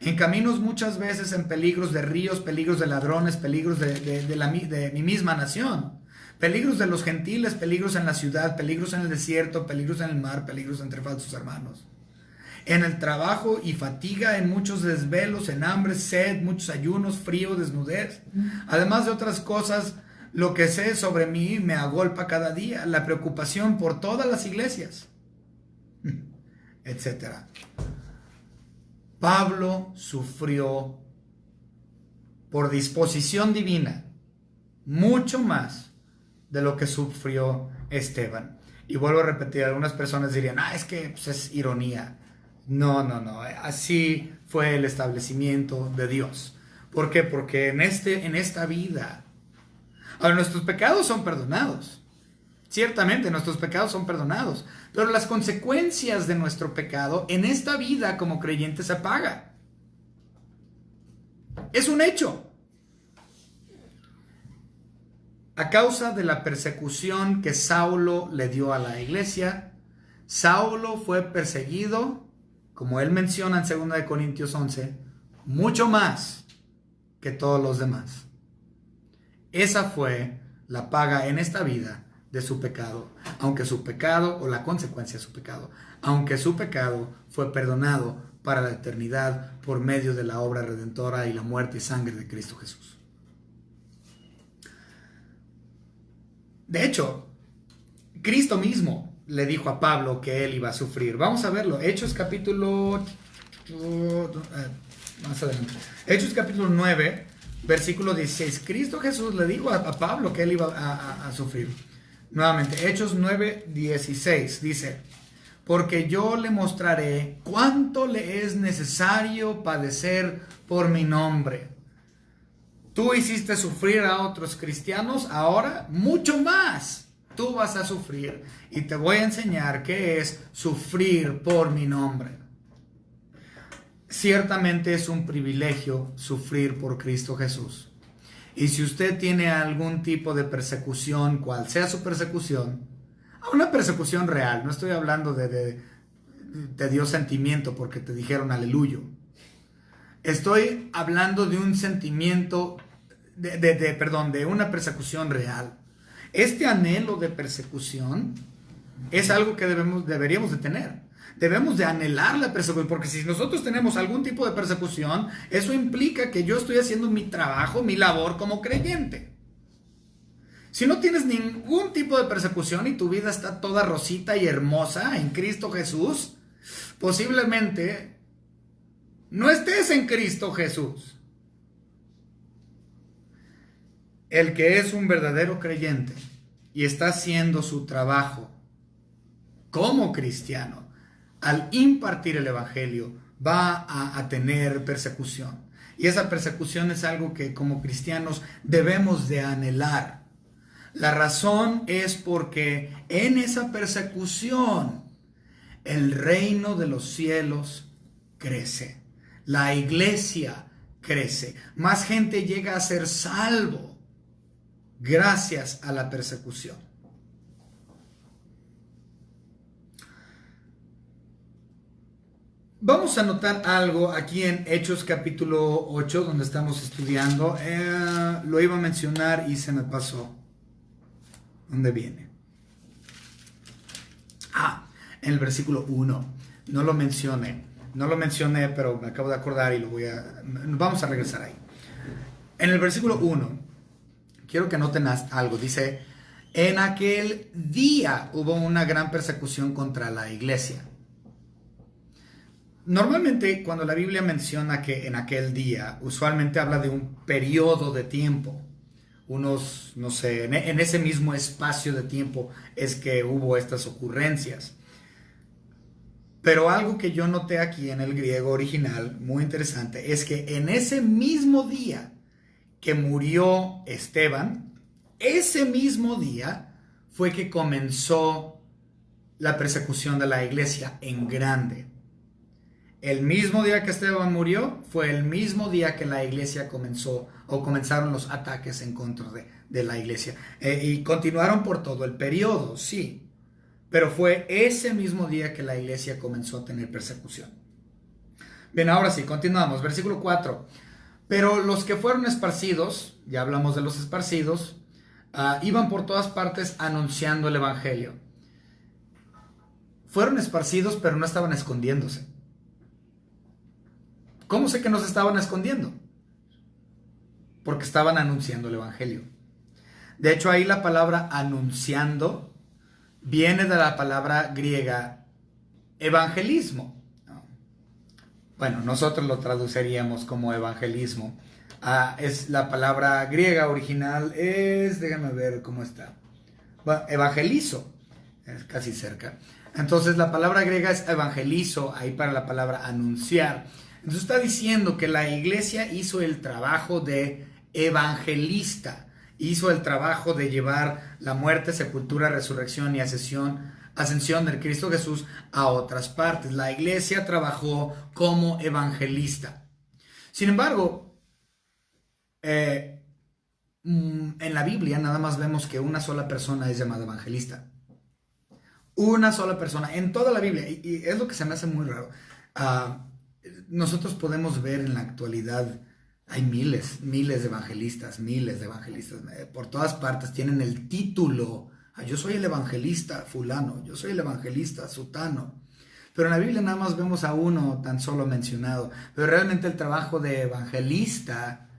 En caminos muchas veces, en peligros de ríos, peligros de ladrones, peligros de mi misma nación, peligros de los gentiles, peligros en la ciudad, peligros en el desierto, peligros en el mar, peligros entre falsos hermanos. En el trabajo y fatiga, en muchos desvelos, en hambre, sed, muchos ayunos, frío, desnudez. Además de otras cosas, lo que sé sobre mí me agolpa cada día, la preocupación por todas las iglesias, etcétera. Pablo sufrió por disposición divina mucho más de lo que sufrió Esteban. Y vuelvo a repetir, algunas personas dirían, es que pues, es ironía. No, así fue el establecimiento de Dios. ¿Por qué? Porque en esta vida, ahora nuestros pecados son perdonados. Ciertamente nuestros pecados son perdonados, pero las consecuencias de nuestro pecado en esta vida como creyente se paga. Es un hecho. A causa de la persecución que Saulo le dio a la iglesia, Saulo fue perseguido, como él menciona en 2 Corintios 11, mucho más que todos los demás. Esa fue la paga en esta vida de su pecado, aunque su pecado, o la consecuencia de su pecado, aunque su pecado fue perdonado para la eternidad por medio de la obra redentora y la muerte y sangre de Cristo Jesús. De hecho, Cristo mismo le dijo a Pablo que él iba a sufrir. Vamos a verlo. Hechos capítulo... más adelante. Hechos capítulo 9, versículo 16. Cristo Jesús le dijo a Pablo que él iba a sufrir. Nuevamente, Hechos 9, 16 dice: porque yo le mostraré cuánto le es necesario padecer por mi nombre. Tú hiciste sufrir a otros cristianos, ahora mucho más tú vas a sufrir. Y te voy a enseñar qué es sufrir por mi nombre. Ciertamente es un privilegio sufrir por Cristo Jesús. Y si usted tiene algún tipo de persecución, cual sea su persecución, una persecución real, no estoy hablando te dio sentimiento porque te dijeron aleluya. Estoy hablando de un sentimiento, de una persecución real. Este anhelo de persecución es algo que deberíamos de tener. Debemos de anhelar la persecución, porque si nosotros tenemos algún tipo de persecución, eso implica que yo estoy haciendo mi trabajo, mi labor como creyente. Si no tienes ningún tipo de persecución y tu vida está toda rosita y hermosa en Cristo Jesús, posiblemente no estés en Cristo Jesús. El que es un verdadero creyente y está haciendo su trabajo como cristiano, al impartir el evangelio, va a tener persecución. Y esa persecución es algo que como cristianos debemos de anhelar. La razón es porque en esa persecución el reino de los cielos crece. La iglesia crece. Más gente llega a ser salvo gracias a la persecución. Vamos a notar algo aquí en Hechos capítulo 8, donde estamos estudiando. Lo iba a mencionar y se me pasó. ¿Dónde viene? En el versículo 1. No lo mencioné, pero me acabo de acordar y vamos a regresar ahí. En el versículo 1, quiero que noten algo. Dice: en aquel día hubo una gran persecución contra la iglesia. Normalmente cuando la Biblia menciona que en aquel día, usualmente habla de un periodo de tiempo. Unos, no sé, en ese mismo espacio de tiempo es que hubo estas ocurrencias. Pero algo que yo noté aquí en el griego original, muy interesante, es que en ese mismo día que murió Esteban, ese mismo día fue que comenzó la persecución de la iglesia en grande. El mismo día que Esteban murió fue el mismo día que la iglesia comenzaron los ataques en contra de la iglesia. Y continuaron por todo el periodo, sí. Pero fue ese mismo día que la iglesia comenzó a tener persecución. Bien, ahora sí, continuamos. Versículo 4. Pero los que fueron esparcidos, ya hablamos de los esparcidos, iban por todas partes anunciando el evangelio. Fueron esparcidos, pero no estaban escondiéndose. ¿Cómo sé que no se estaban escondiendo? Porque estaban anunciando el evangelio. De hecho, ahí la palabra anunciando viene de la palabra griega evangelismo. Bueno, nosotros lo traduciríamos como evangelismo. Es la palabra griega original déjame ver cómo está. Bueno, evangelizo, es casi cerca. Entonces la palabra griega es evangelizo, ahí para la palabra anunciar. Entonces está diciendo que la iglesia hizo el trabajo de evangelista, hizo el trabajo de llevar la muerte, sepultura, resurrección y ascensión del Cristo Jesús a otras partes. La iglesia trabajó como evangelista. Sin embargo, en la Biblia nada más vemos que una sola persona es llamada evangelista. Una sola persona en toda la Biblia. Y es lo que se me hace muy raro. Nosotros podemos ver en la actualidad, hay miles de evangelistas, por todas partes tienen el título: yo soy el evangelista fulano, yo soy el evangelista sutano. Pero en la Biblia nada más vemos a uno tan solo mencionado. Pero realmente el trabajo de evangelista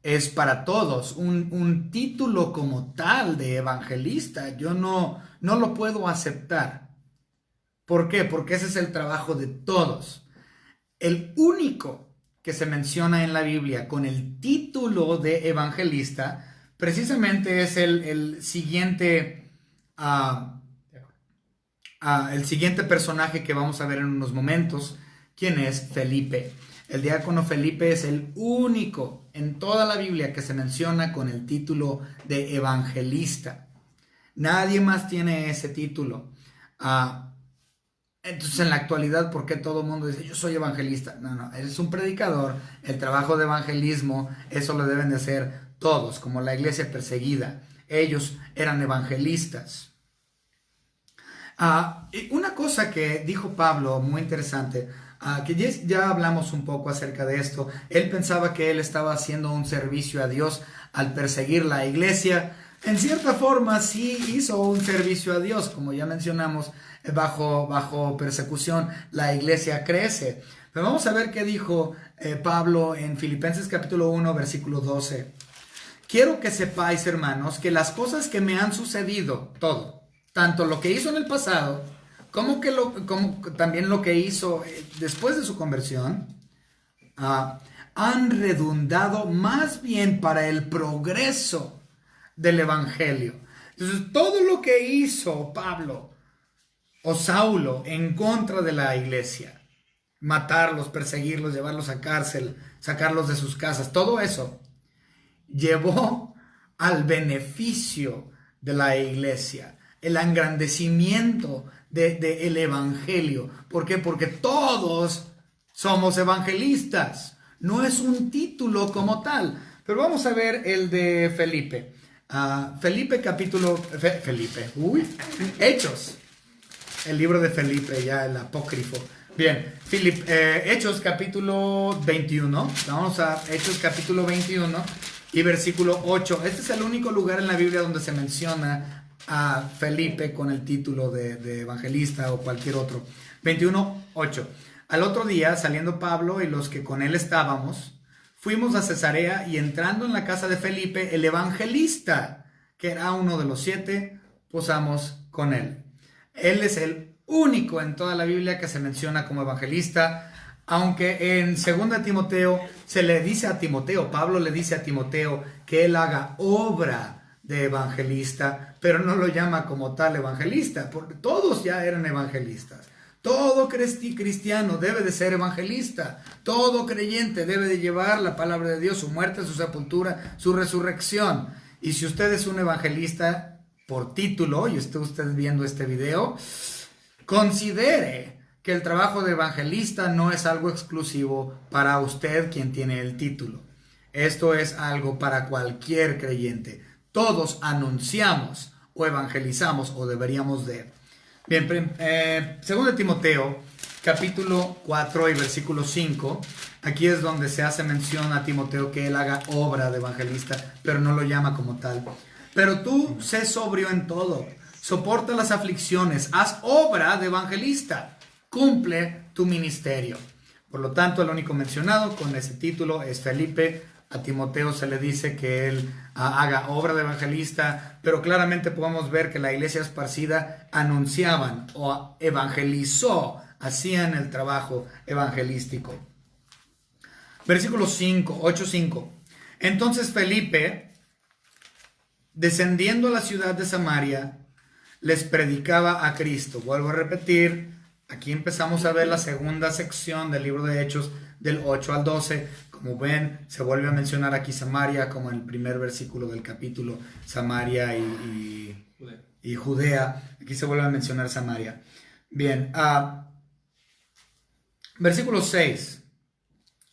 es para todos. Un título como tal de evangelista, yo no lo puedo aceptar. ¿Por qué? Porque ese es el trabajo de todos. El único que se menciona en la Biblia con el título de evangelista, precisamente es el siguiente personaje que vamos a ver en unos momentos, quien es Felipe. El diácono Felipe es el único en toda la Biblia que se menciona con el título de evangelista. Nadie más tiene ese título. Entonces, en la actualidad, ¿por qué todo el mundo dice yo soy evangelista? No, eres un predicador. El trabajo de evangelismo, eso lo deben de hacer todos, como la iglesia perseguida. Ellos eran evangelistas. Una cosa que dijo Pablo, muy interesante, que ya hablamos un poco acerca de esto. Él pensaba que él estaba haciendo un servicio a Dios al perseguir la iglesia. En cierta forma sí hizo un servicio a Dios, como ya mencionamos, bajo persecución la iglesia crece. Pero vamos a ver qué dijo Pablo en Filipenses capítulo 1, versículo 12. Quiero que sepáis, hermanos, que las cosas que me han sucedido, todo, tanto lo que hizo en el pasado, como también lo que hizo después de su conversión, han redundado más bien para el progreso del evangelio. Entonces, todo lo que hizo Pablo o Saulo en contra de la iglesia, matarlos, perseguirlos, llevarlos a cárcel, sacarlos de sus casas, todo eso llevó al beneficio de la iglesia, el engrandecimiento del evangelio. ¿Por qué? Porque todos somos evangelistas. No es un título como tal. Pero vamos a ver el de Felipe. Hechos. El libro de Felipe, ya el apócrifo. Bien, Hechos capítulo 21. Vamos a Hechos capítulo 21 y versículo 8. Este es el único lugar en la Biblia donde se menciona a Felipe con el título de evangelista o cualquier otro. 21:8. Al otro día, saliendo Pablo y los que con él estábamos, fuimos a Cesarea y entrando en la casa de Felipe, el evangelista, que era uno de los 7, posamos con él. Él es el único en toda la Biblia que se menciona como evangelista, aunque en 2 Timoteo se le dice a Timoteo, Pablo le dice a Timoteo que él haga obra de evangelista, pero no lo llama como tal evangelista, porque todos ya eran evangelistas. Todo cristiano debe de ser evangelista. Todo creyente debe de llevar la palabra de Dios, su muerte, su sepultura, su resurrección. Y si usted es un evangelista por título y esté usted viendo este video, considere que el trabajo de evangelista no es algo exclusivo para usted quien tiene el título. Esto es algo para cualquier creyente. Todos anunciamos o evangelizamos o deberíamos de. Bien, 2 Timoteo, capítulo 4 y versículo 5, aquí es donde se hace mención a Timoteo que él haga obra de evangelista, pero no lo llama como tal. Pero tú sé sobrio en todo, soporta las aflicciones, haz obra de evangelista, cumple tu ministerio. Por lo tanto, el único mencionado con ese título es Felipe. A Timoteo se le dice que él haga obra de evangelista, pero claramente podemos ver que la iglesia esparcida anunciaban o evangelizó, hacían el trabajo evangelístico. Versículo 5, 8:5. Entonces Felipe, descendiendo a la ciudad de Samaria, les predicaba a Cristo. Vuelvo a repetir, aquí empezamos a ver la segunda sección del libro de Hechos, del 8 al 12. Como ven, se vuelve a mencionar aquí Samaria, como en el primer versículo del capítulo, Samaria y Judea. Aquí se vuelve a mencionar Samaria. Bien, versículo 6,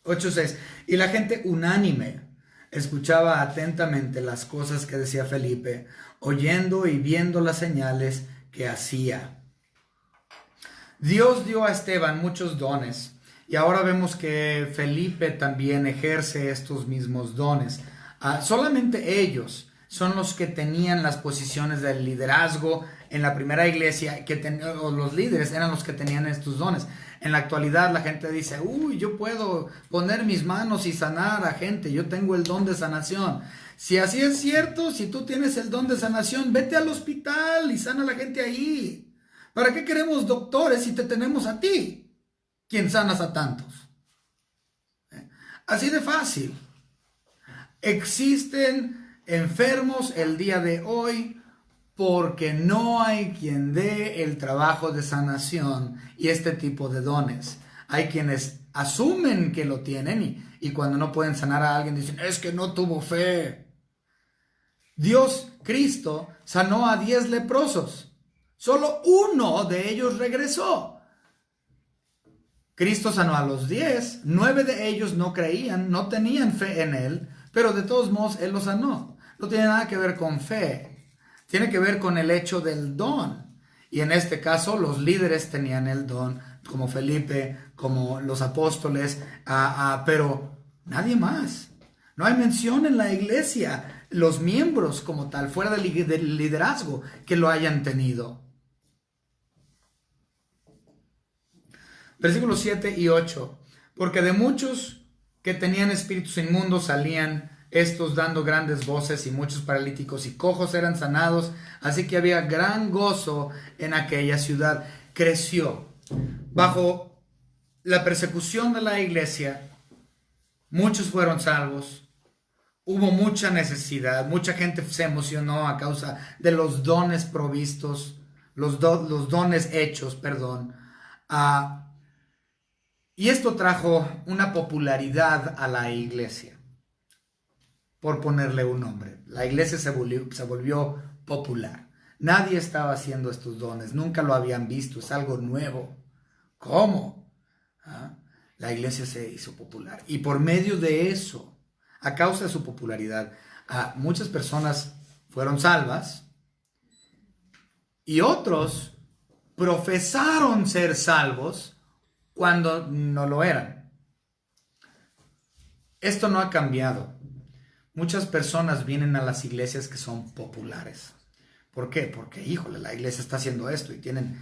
8:6. Y la gente unánime escuchaba atentamente las cosas que decía Felipe, oyendo y viendo las señales que hacía. Dios dio a Esteban muchos dones. Y ahora vemos que Felipe también ejerce estos mismos dones. Solamente ellos son los que tenían las posiciones del liderazgo en la primera iglesia, o los líderes eran los que tenían estos dones. En la actualidad la gente dice, uy, yo puedo poner mis manos y sanar a gente, yo tengo el don de sanación. Si así es cierto, si tú tienes el don de sanación, vete al hospital y sana a la gente ahí. ¿Para qué queremos doctores si te tenemos a ti, quien sanas a tantos? Así de fácil. Existen enfermos el día de hoy porque no hay quien dé el trabajo de sanación y este tipo de dones. Hay quienes asumen que lo tienen y cuando no pueden sanar a alguien dicen, es que no tuvo fe. Dios, Cristo, sanó a 10 leprosos. Solo uno de ellos regresó. Cristo sanó a los 10, 9 de ellos no creían, no tenían fe en Él, pero de todos modos Él los sanó. No tiene nada que ver con fe, tiene que ver con el hecho del don. Y en este caso los líderes tenían el don, como Felipe, como los apóstoles, pero nadie más. No hay mención en la iglesia, los miembros como tal, fuera del liderazgo, que lo hayan tenido. Versículos 7 y 8. Porque de muchos que tenían espíritus inmundos salían estos dando grandes voces, y muchos paralíticos y cojos eran sanados, así que había gran gozo en aquella ciudad. Creció. Bajo la persecución de la iglesia, muchos fueron salvos. Hubo mucha necesidad, mucha gente se emocionó a causa de los dones provistos, los dones hechos, perdón. Y esto trajo una popularidad a la iglesia, por ponerle un nombre. La iglesia se volvió popular. Nadie estaba haciendo estos dones, nunca lo habían visto, es algo nuevo. ¿Cómo? La iglesia se hizo popular. Y por medio de eso, a causa de su popularidad, muchas personas fueron salvas y otros profesaron ser salvos cuando no lo eran. Esto no ha cambiado. Muchas personas vienen a las iglesias que son populares. ¿Por qué? Porque, híjole, la iglesia está haciendo esto y tienen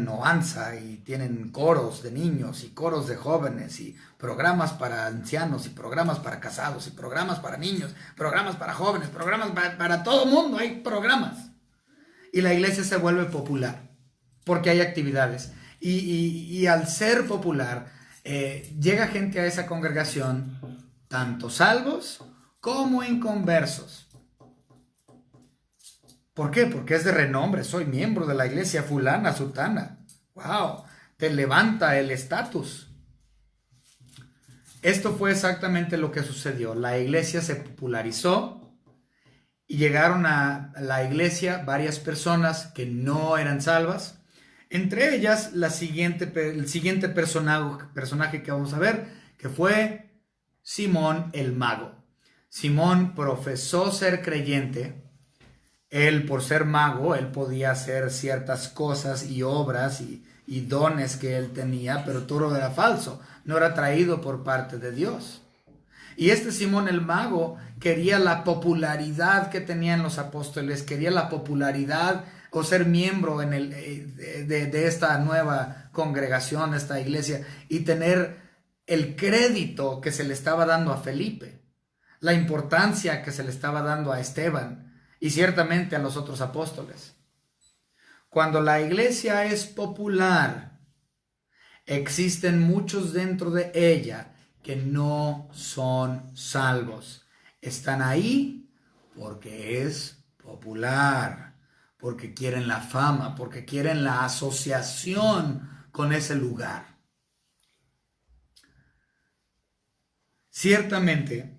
noanza y tienen coros de niños y coros de jóvenes y programas para ancianos y programas para casados y programas para niños, programas para jóvenes, programas para todo mundo, hay programas. Y la iglesia se vuelve popular porque hay actividades. Y al ser popular, llega gente a esa congregación, tanto salvos como inconversos. ¿Por qué? Porque es de renombre, soy miembro de la iglesia fulana, sutana. ¡Wow! Te levanta el estatus. Esto fue exactamente lo que sucedió. La iglesia se popularizó y llegaron a la iglesia varias personas que no eran salvas. Entre ellas, el siguiente personaje que vamos a ver, que fue Simón el mago. Simón profesó ser creyente. Él, por ser mago, él podía hacer ciertas cosas y obras y dones que él tenía, pero todo era falso, no era traído por parte de Dios. Y este Simón el mago quería la popularidad que tenían los apóstoles, quería la popularidad o ser miembro de esta nueva congregación, esta iglesia, y tener el crédito que se le estaba dando a Felipe, la importancia que se le estaba dando a Esteban y ciertamente a los otros apóstoles. Cuando la iglesia es popular, existen muchos dentro de ella que no son salvos. Están ahí porque es popular, porque quieren la fama, porque quieren la asociación con ese lugar. Ciertamente,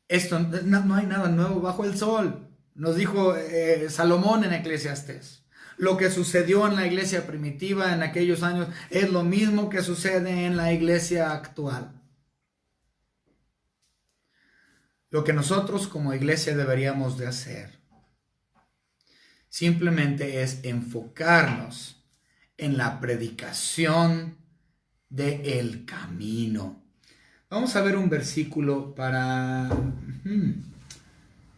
esto no hay nada nuevo bajo el sol. Nos dijo Salomón en Eclesiastés. Lo que sucedió en la iglesia primitiva en aquellos años es lo mismo que sucede en la iglesia actual. Lo que nosotros como iglesia deberíamos de hacer simplemente es enfocarnos en la predicación del camino. Vamos a ver un versículo para...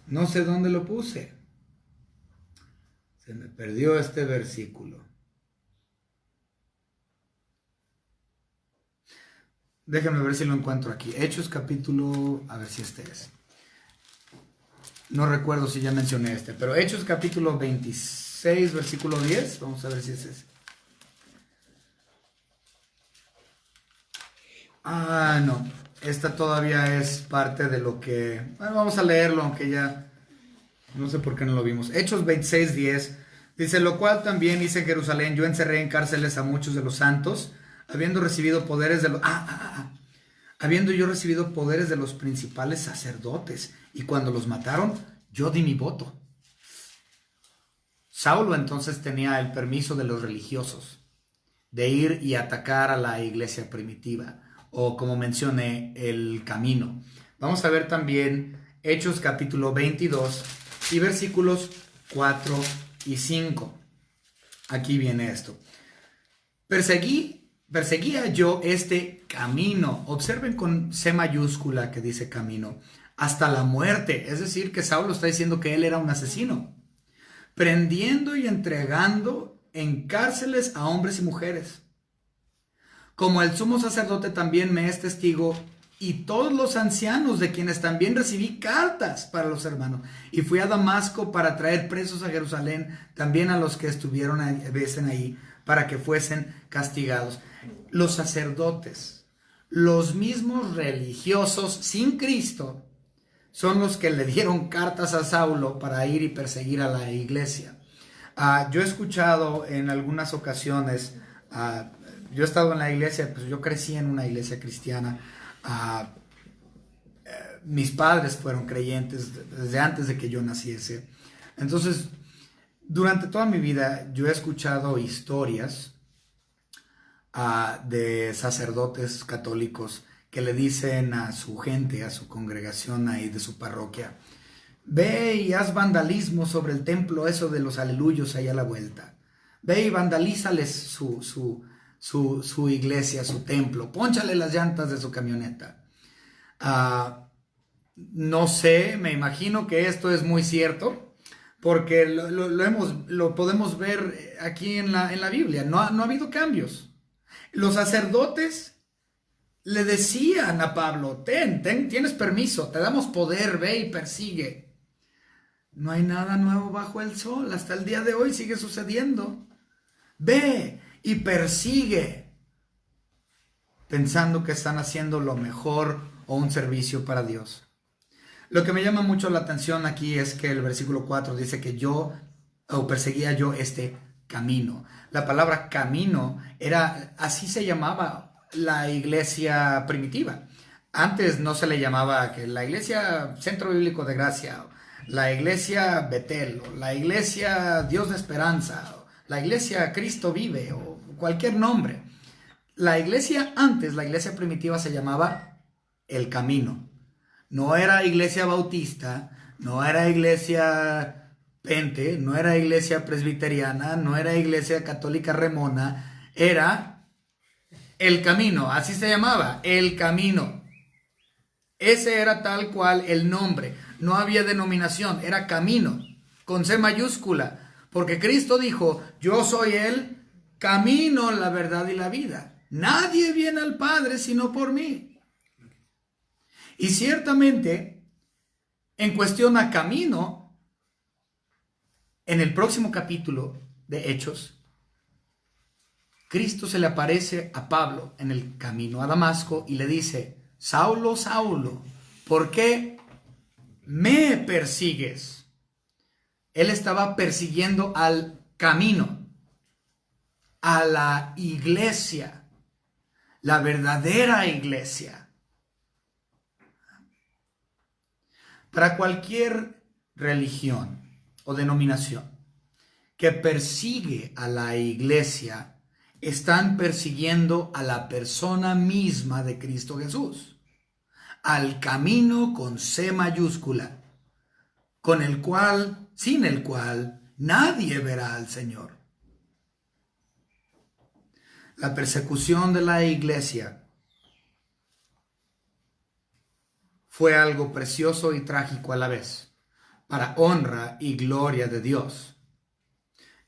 no sé dónde lo puse. Se me perdió este versículo. Déjenme ver si lo encuentro aquí. Hechos capítulo, a ver si este es. No recuerdo si ya mencioné este, pero Hechos capítulo 26, versículo 10. Vamos a ver si es ese. Ah, no. Esta todavía es parte de lo que... Bueno, vamos a leerlo, aunque ya... No sé por qué no lo vimos. Hechos 26, 10. Dice, lo cual también hice en Jerusalén. Yo encerré en cárceles a muchos de los santos, habiendo recibido poderes de los... Habiendo yo recibido poderes de los principales sacerdotes. Y cuando los mataron, yo di mi voto. Saulo entonces tenía el permiso de los religiosos de ir y atacar a la iglesia primitiva, o como mencioné, el camino. Vamos a ver también Hechos capítulo 22 y versículos 4 y 5. Aquí viene esto. Perseguía yo este camino. Observen con C mayúscula que dice camino. Hasta la muerte. Es decir, que Saulo está diciendo que él era un asesino. Prendiendo y entregando en cárceles a hombres y mujeres. Como el sumo sacerdote también me es testigo, y todos los ancianos, de quienes también recibí cartas para los hermanos. Y fui a Damasco para traer presos a Jerusalén, también a los que estuvieron ahí, para que fuesen castigados. Los sacerdotes, los mismos religiosos sin Cristo, son los que le dieron cartas a Saulo para ir y perseguir a la iglesia. Yo he escuchado en algunas ocasiones, yo he estado en la iglesia, pues yo crecí en una iglesia cristiana. Mis padres fueron creyentes desde antes de que yo naciese. Entonces, durante toda mi vida yo he escuchado historias de sacerdotes católicos que le dicen a su gente, a su congregación ahí de su parroquia, ve y haz vandalismo sobre el templo, eso de los aleluyos ahí a la vuelta. Ve y vandalízales su iglesia, su templo. Pónchale las llantas de su camioneta. No sé, me imagino que esto es muy cierto, porque lo podemos ver aquí en la Biblia. No ha habido cambios. Los sacerdotes le decían a Pablo, tienes permiso, te damos poder, ve y persigue. No hay nada nuevo bajo el sol, hasta el día de hoy sigue sucediendo. Ve y persigue, pensando que están haciendo lo mejor o un servicio para Dios. Lo que me llama mucho la atención aquí es que el versículo 4 dice que perseguía yo este camino. La palabra camino así se llamaba la iglesia primitiva. Antes no se le llamaba que la iglesia Centro Bíblico de Gracia, la iglesia Betel, o la iglesia Dios de Esperanza, o la iglesia Cristo Vive, o cualquier nombre. La iglesia primitiva se llamaba el camino. No era iglesia bautista, no era iglesia pente, no era iglesia presbiteriana, no era iglesia católica remona, era el camino, así se llamaba, el camino. Ese era tal cual el nombre, no había denominación, era camino, con C mayúscula, porque Cristo dijo, yo soy el camino, la verdad y la vida. Nadie viene al Padre sino por mí. Y ciertamente, en cuestión a camino, en el próximo capítulo de Hechos, Cristo se le aparece a Pablo en el camino a Damasco y le dice, Saulo, Saulo, ¿por qué me persigues? Él estaba persiguiendo al camino, a la iglesia, la verdadera iglesia. Para cualquier religión o denominación que persigue a la iglesia, están persiguiendo a la persona misma de Cristo Jesús, al camino con C mayúscula, sin el cual nadie verá al Señor. La persecución de la iglesia fue algo precioso y trágico a la vez, para honra y gloria de Dios.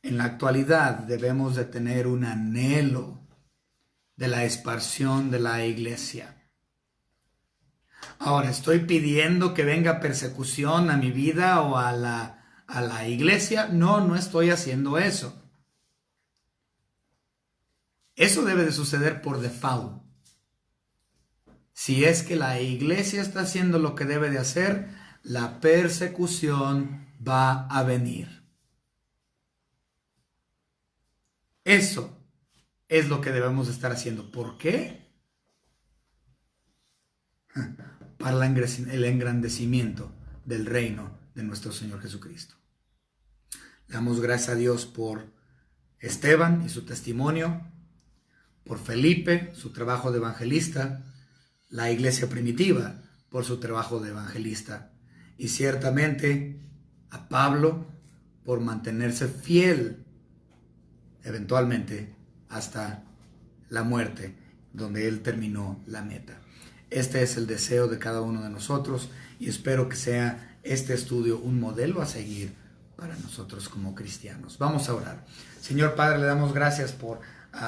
En la actualidad debemos de tener un anhelo de la expansión de la iglesia. Ahora, ¿estoy pidiendo que venga persecución a mi vida o a la iglesia? No, no estoy haciendo eso. Eso debe de suceder por default. Si es que la iglesia está haciendo lo que debe de hacer, la persecución va a venir. Eso es lo que debemos estar haciendo. ¿Por qué? Para el engrandecimiento del reino de nuestro Señor Jesucristo. Le damos gracias a Dios por Esteban y su testimonio, por Felipe, su trabajo de evangelista, la iglesia primitiva, por su trabajo de evangelista, y ciertamente a Pablo por mantenerse fiel eventualmente hasta la muerte, donde él terminó la meta. Este es el deseo de cada uno de nosotros y espero que sea este estudio un modelo a seguir para nosotros como cristianos. Vamos a orar. Señor Padre, le damos gracias por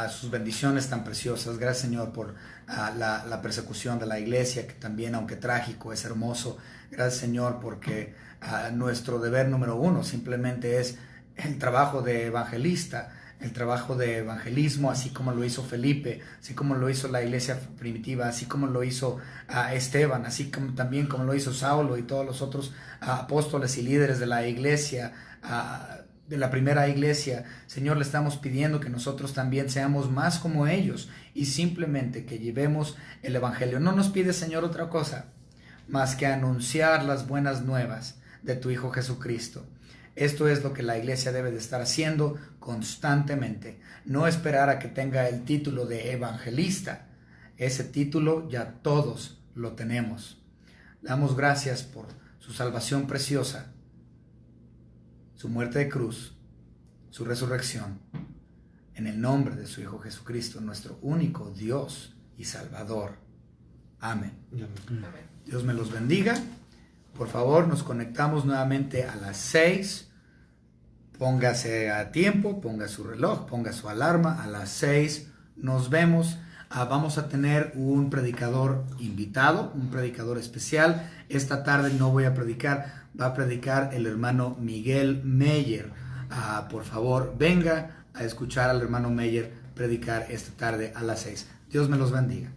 sus bendiciones tan preciosas. Gracias, Señor, por la persecución de la iglesia, que también, aunque trágico, es hermoso. Gracias, Señor, porque nuestro deber número uno simplemente es el trabajo de evangelista, el trabajo de evangelismo, así como lo hizo Felipe, así como lo hizo la iglesia primitiva, así como lo hizo Esteban, así como también como lo hizo Saulo y todos los otros apóstoles y líderes de la iglesia, de la primera iglesia. Señor, le estamos pidiendo que nosotros también seamos más como ellos y simplemente que llevemos el evangelio. No nos pide, Señor, otra cosa más que anunciar las buenas nuevas de tu Hijo Jesucristo. Esto es lo que la iglesia debe de estar haciendo constantemente. No esperar a que tenga el título de evangelista. Ese título ya todos lo tenemos. Le damos gracias por su salvación preciosa, su muerte de cruz, su resurrección, en el nombre de su Hijo Jesucristo, nuestro único Dios y Salvador. Amén. Amén. Dios me los bendiga. Por favor, nos conectamos nuevamente a las 6. Póngase a tiempo, ponga su reloj, ponga su alarma. A las 6 nos vemos. Vamos a tener un predicador invitado, un predicador especial. Esta tarde no voy a predicar, va a predicar el hermano Miguel Meyer. Por favor, venga a escuchar al hermano Meyer predicar esta tarde a las 6. Dios me los bendiga.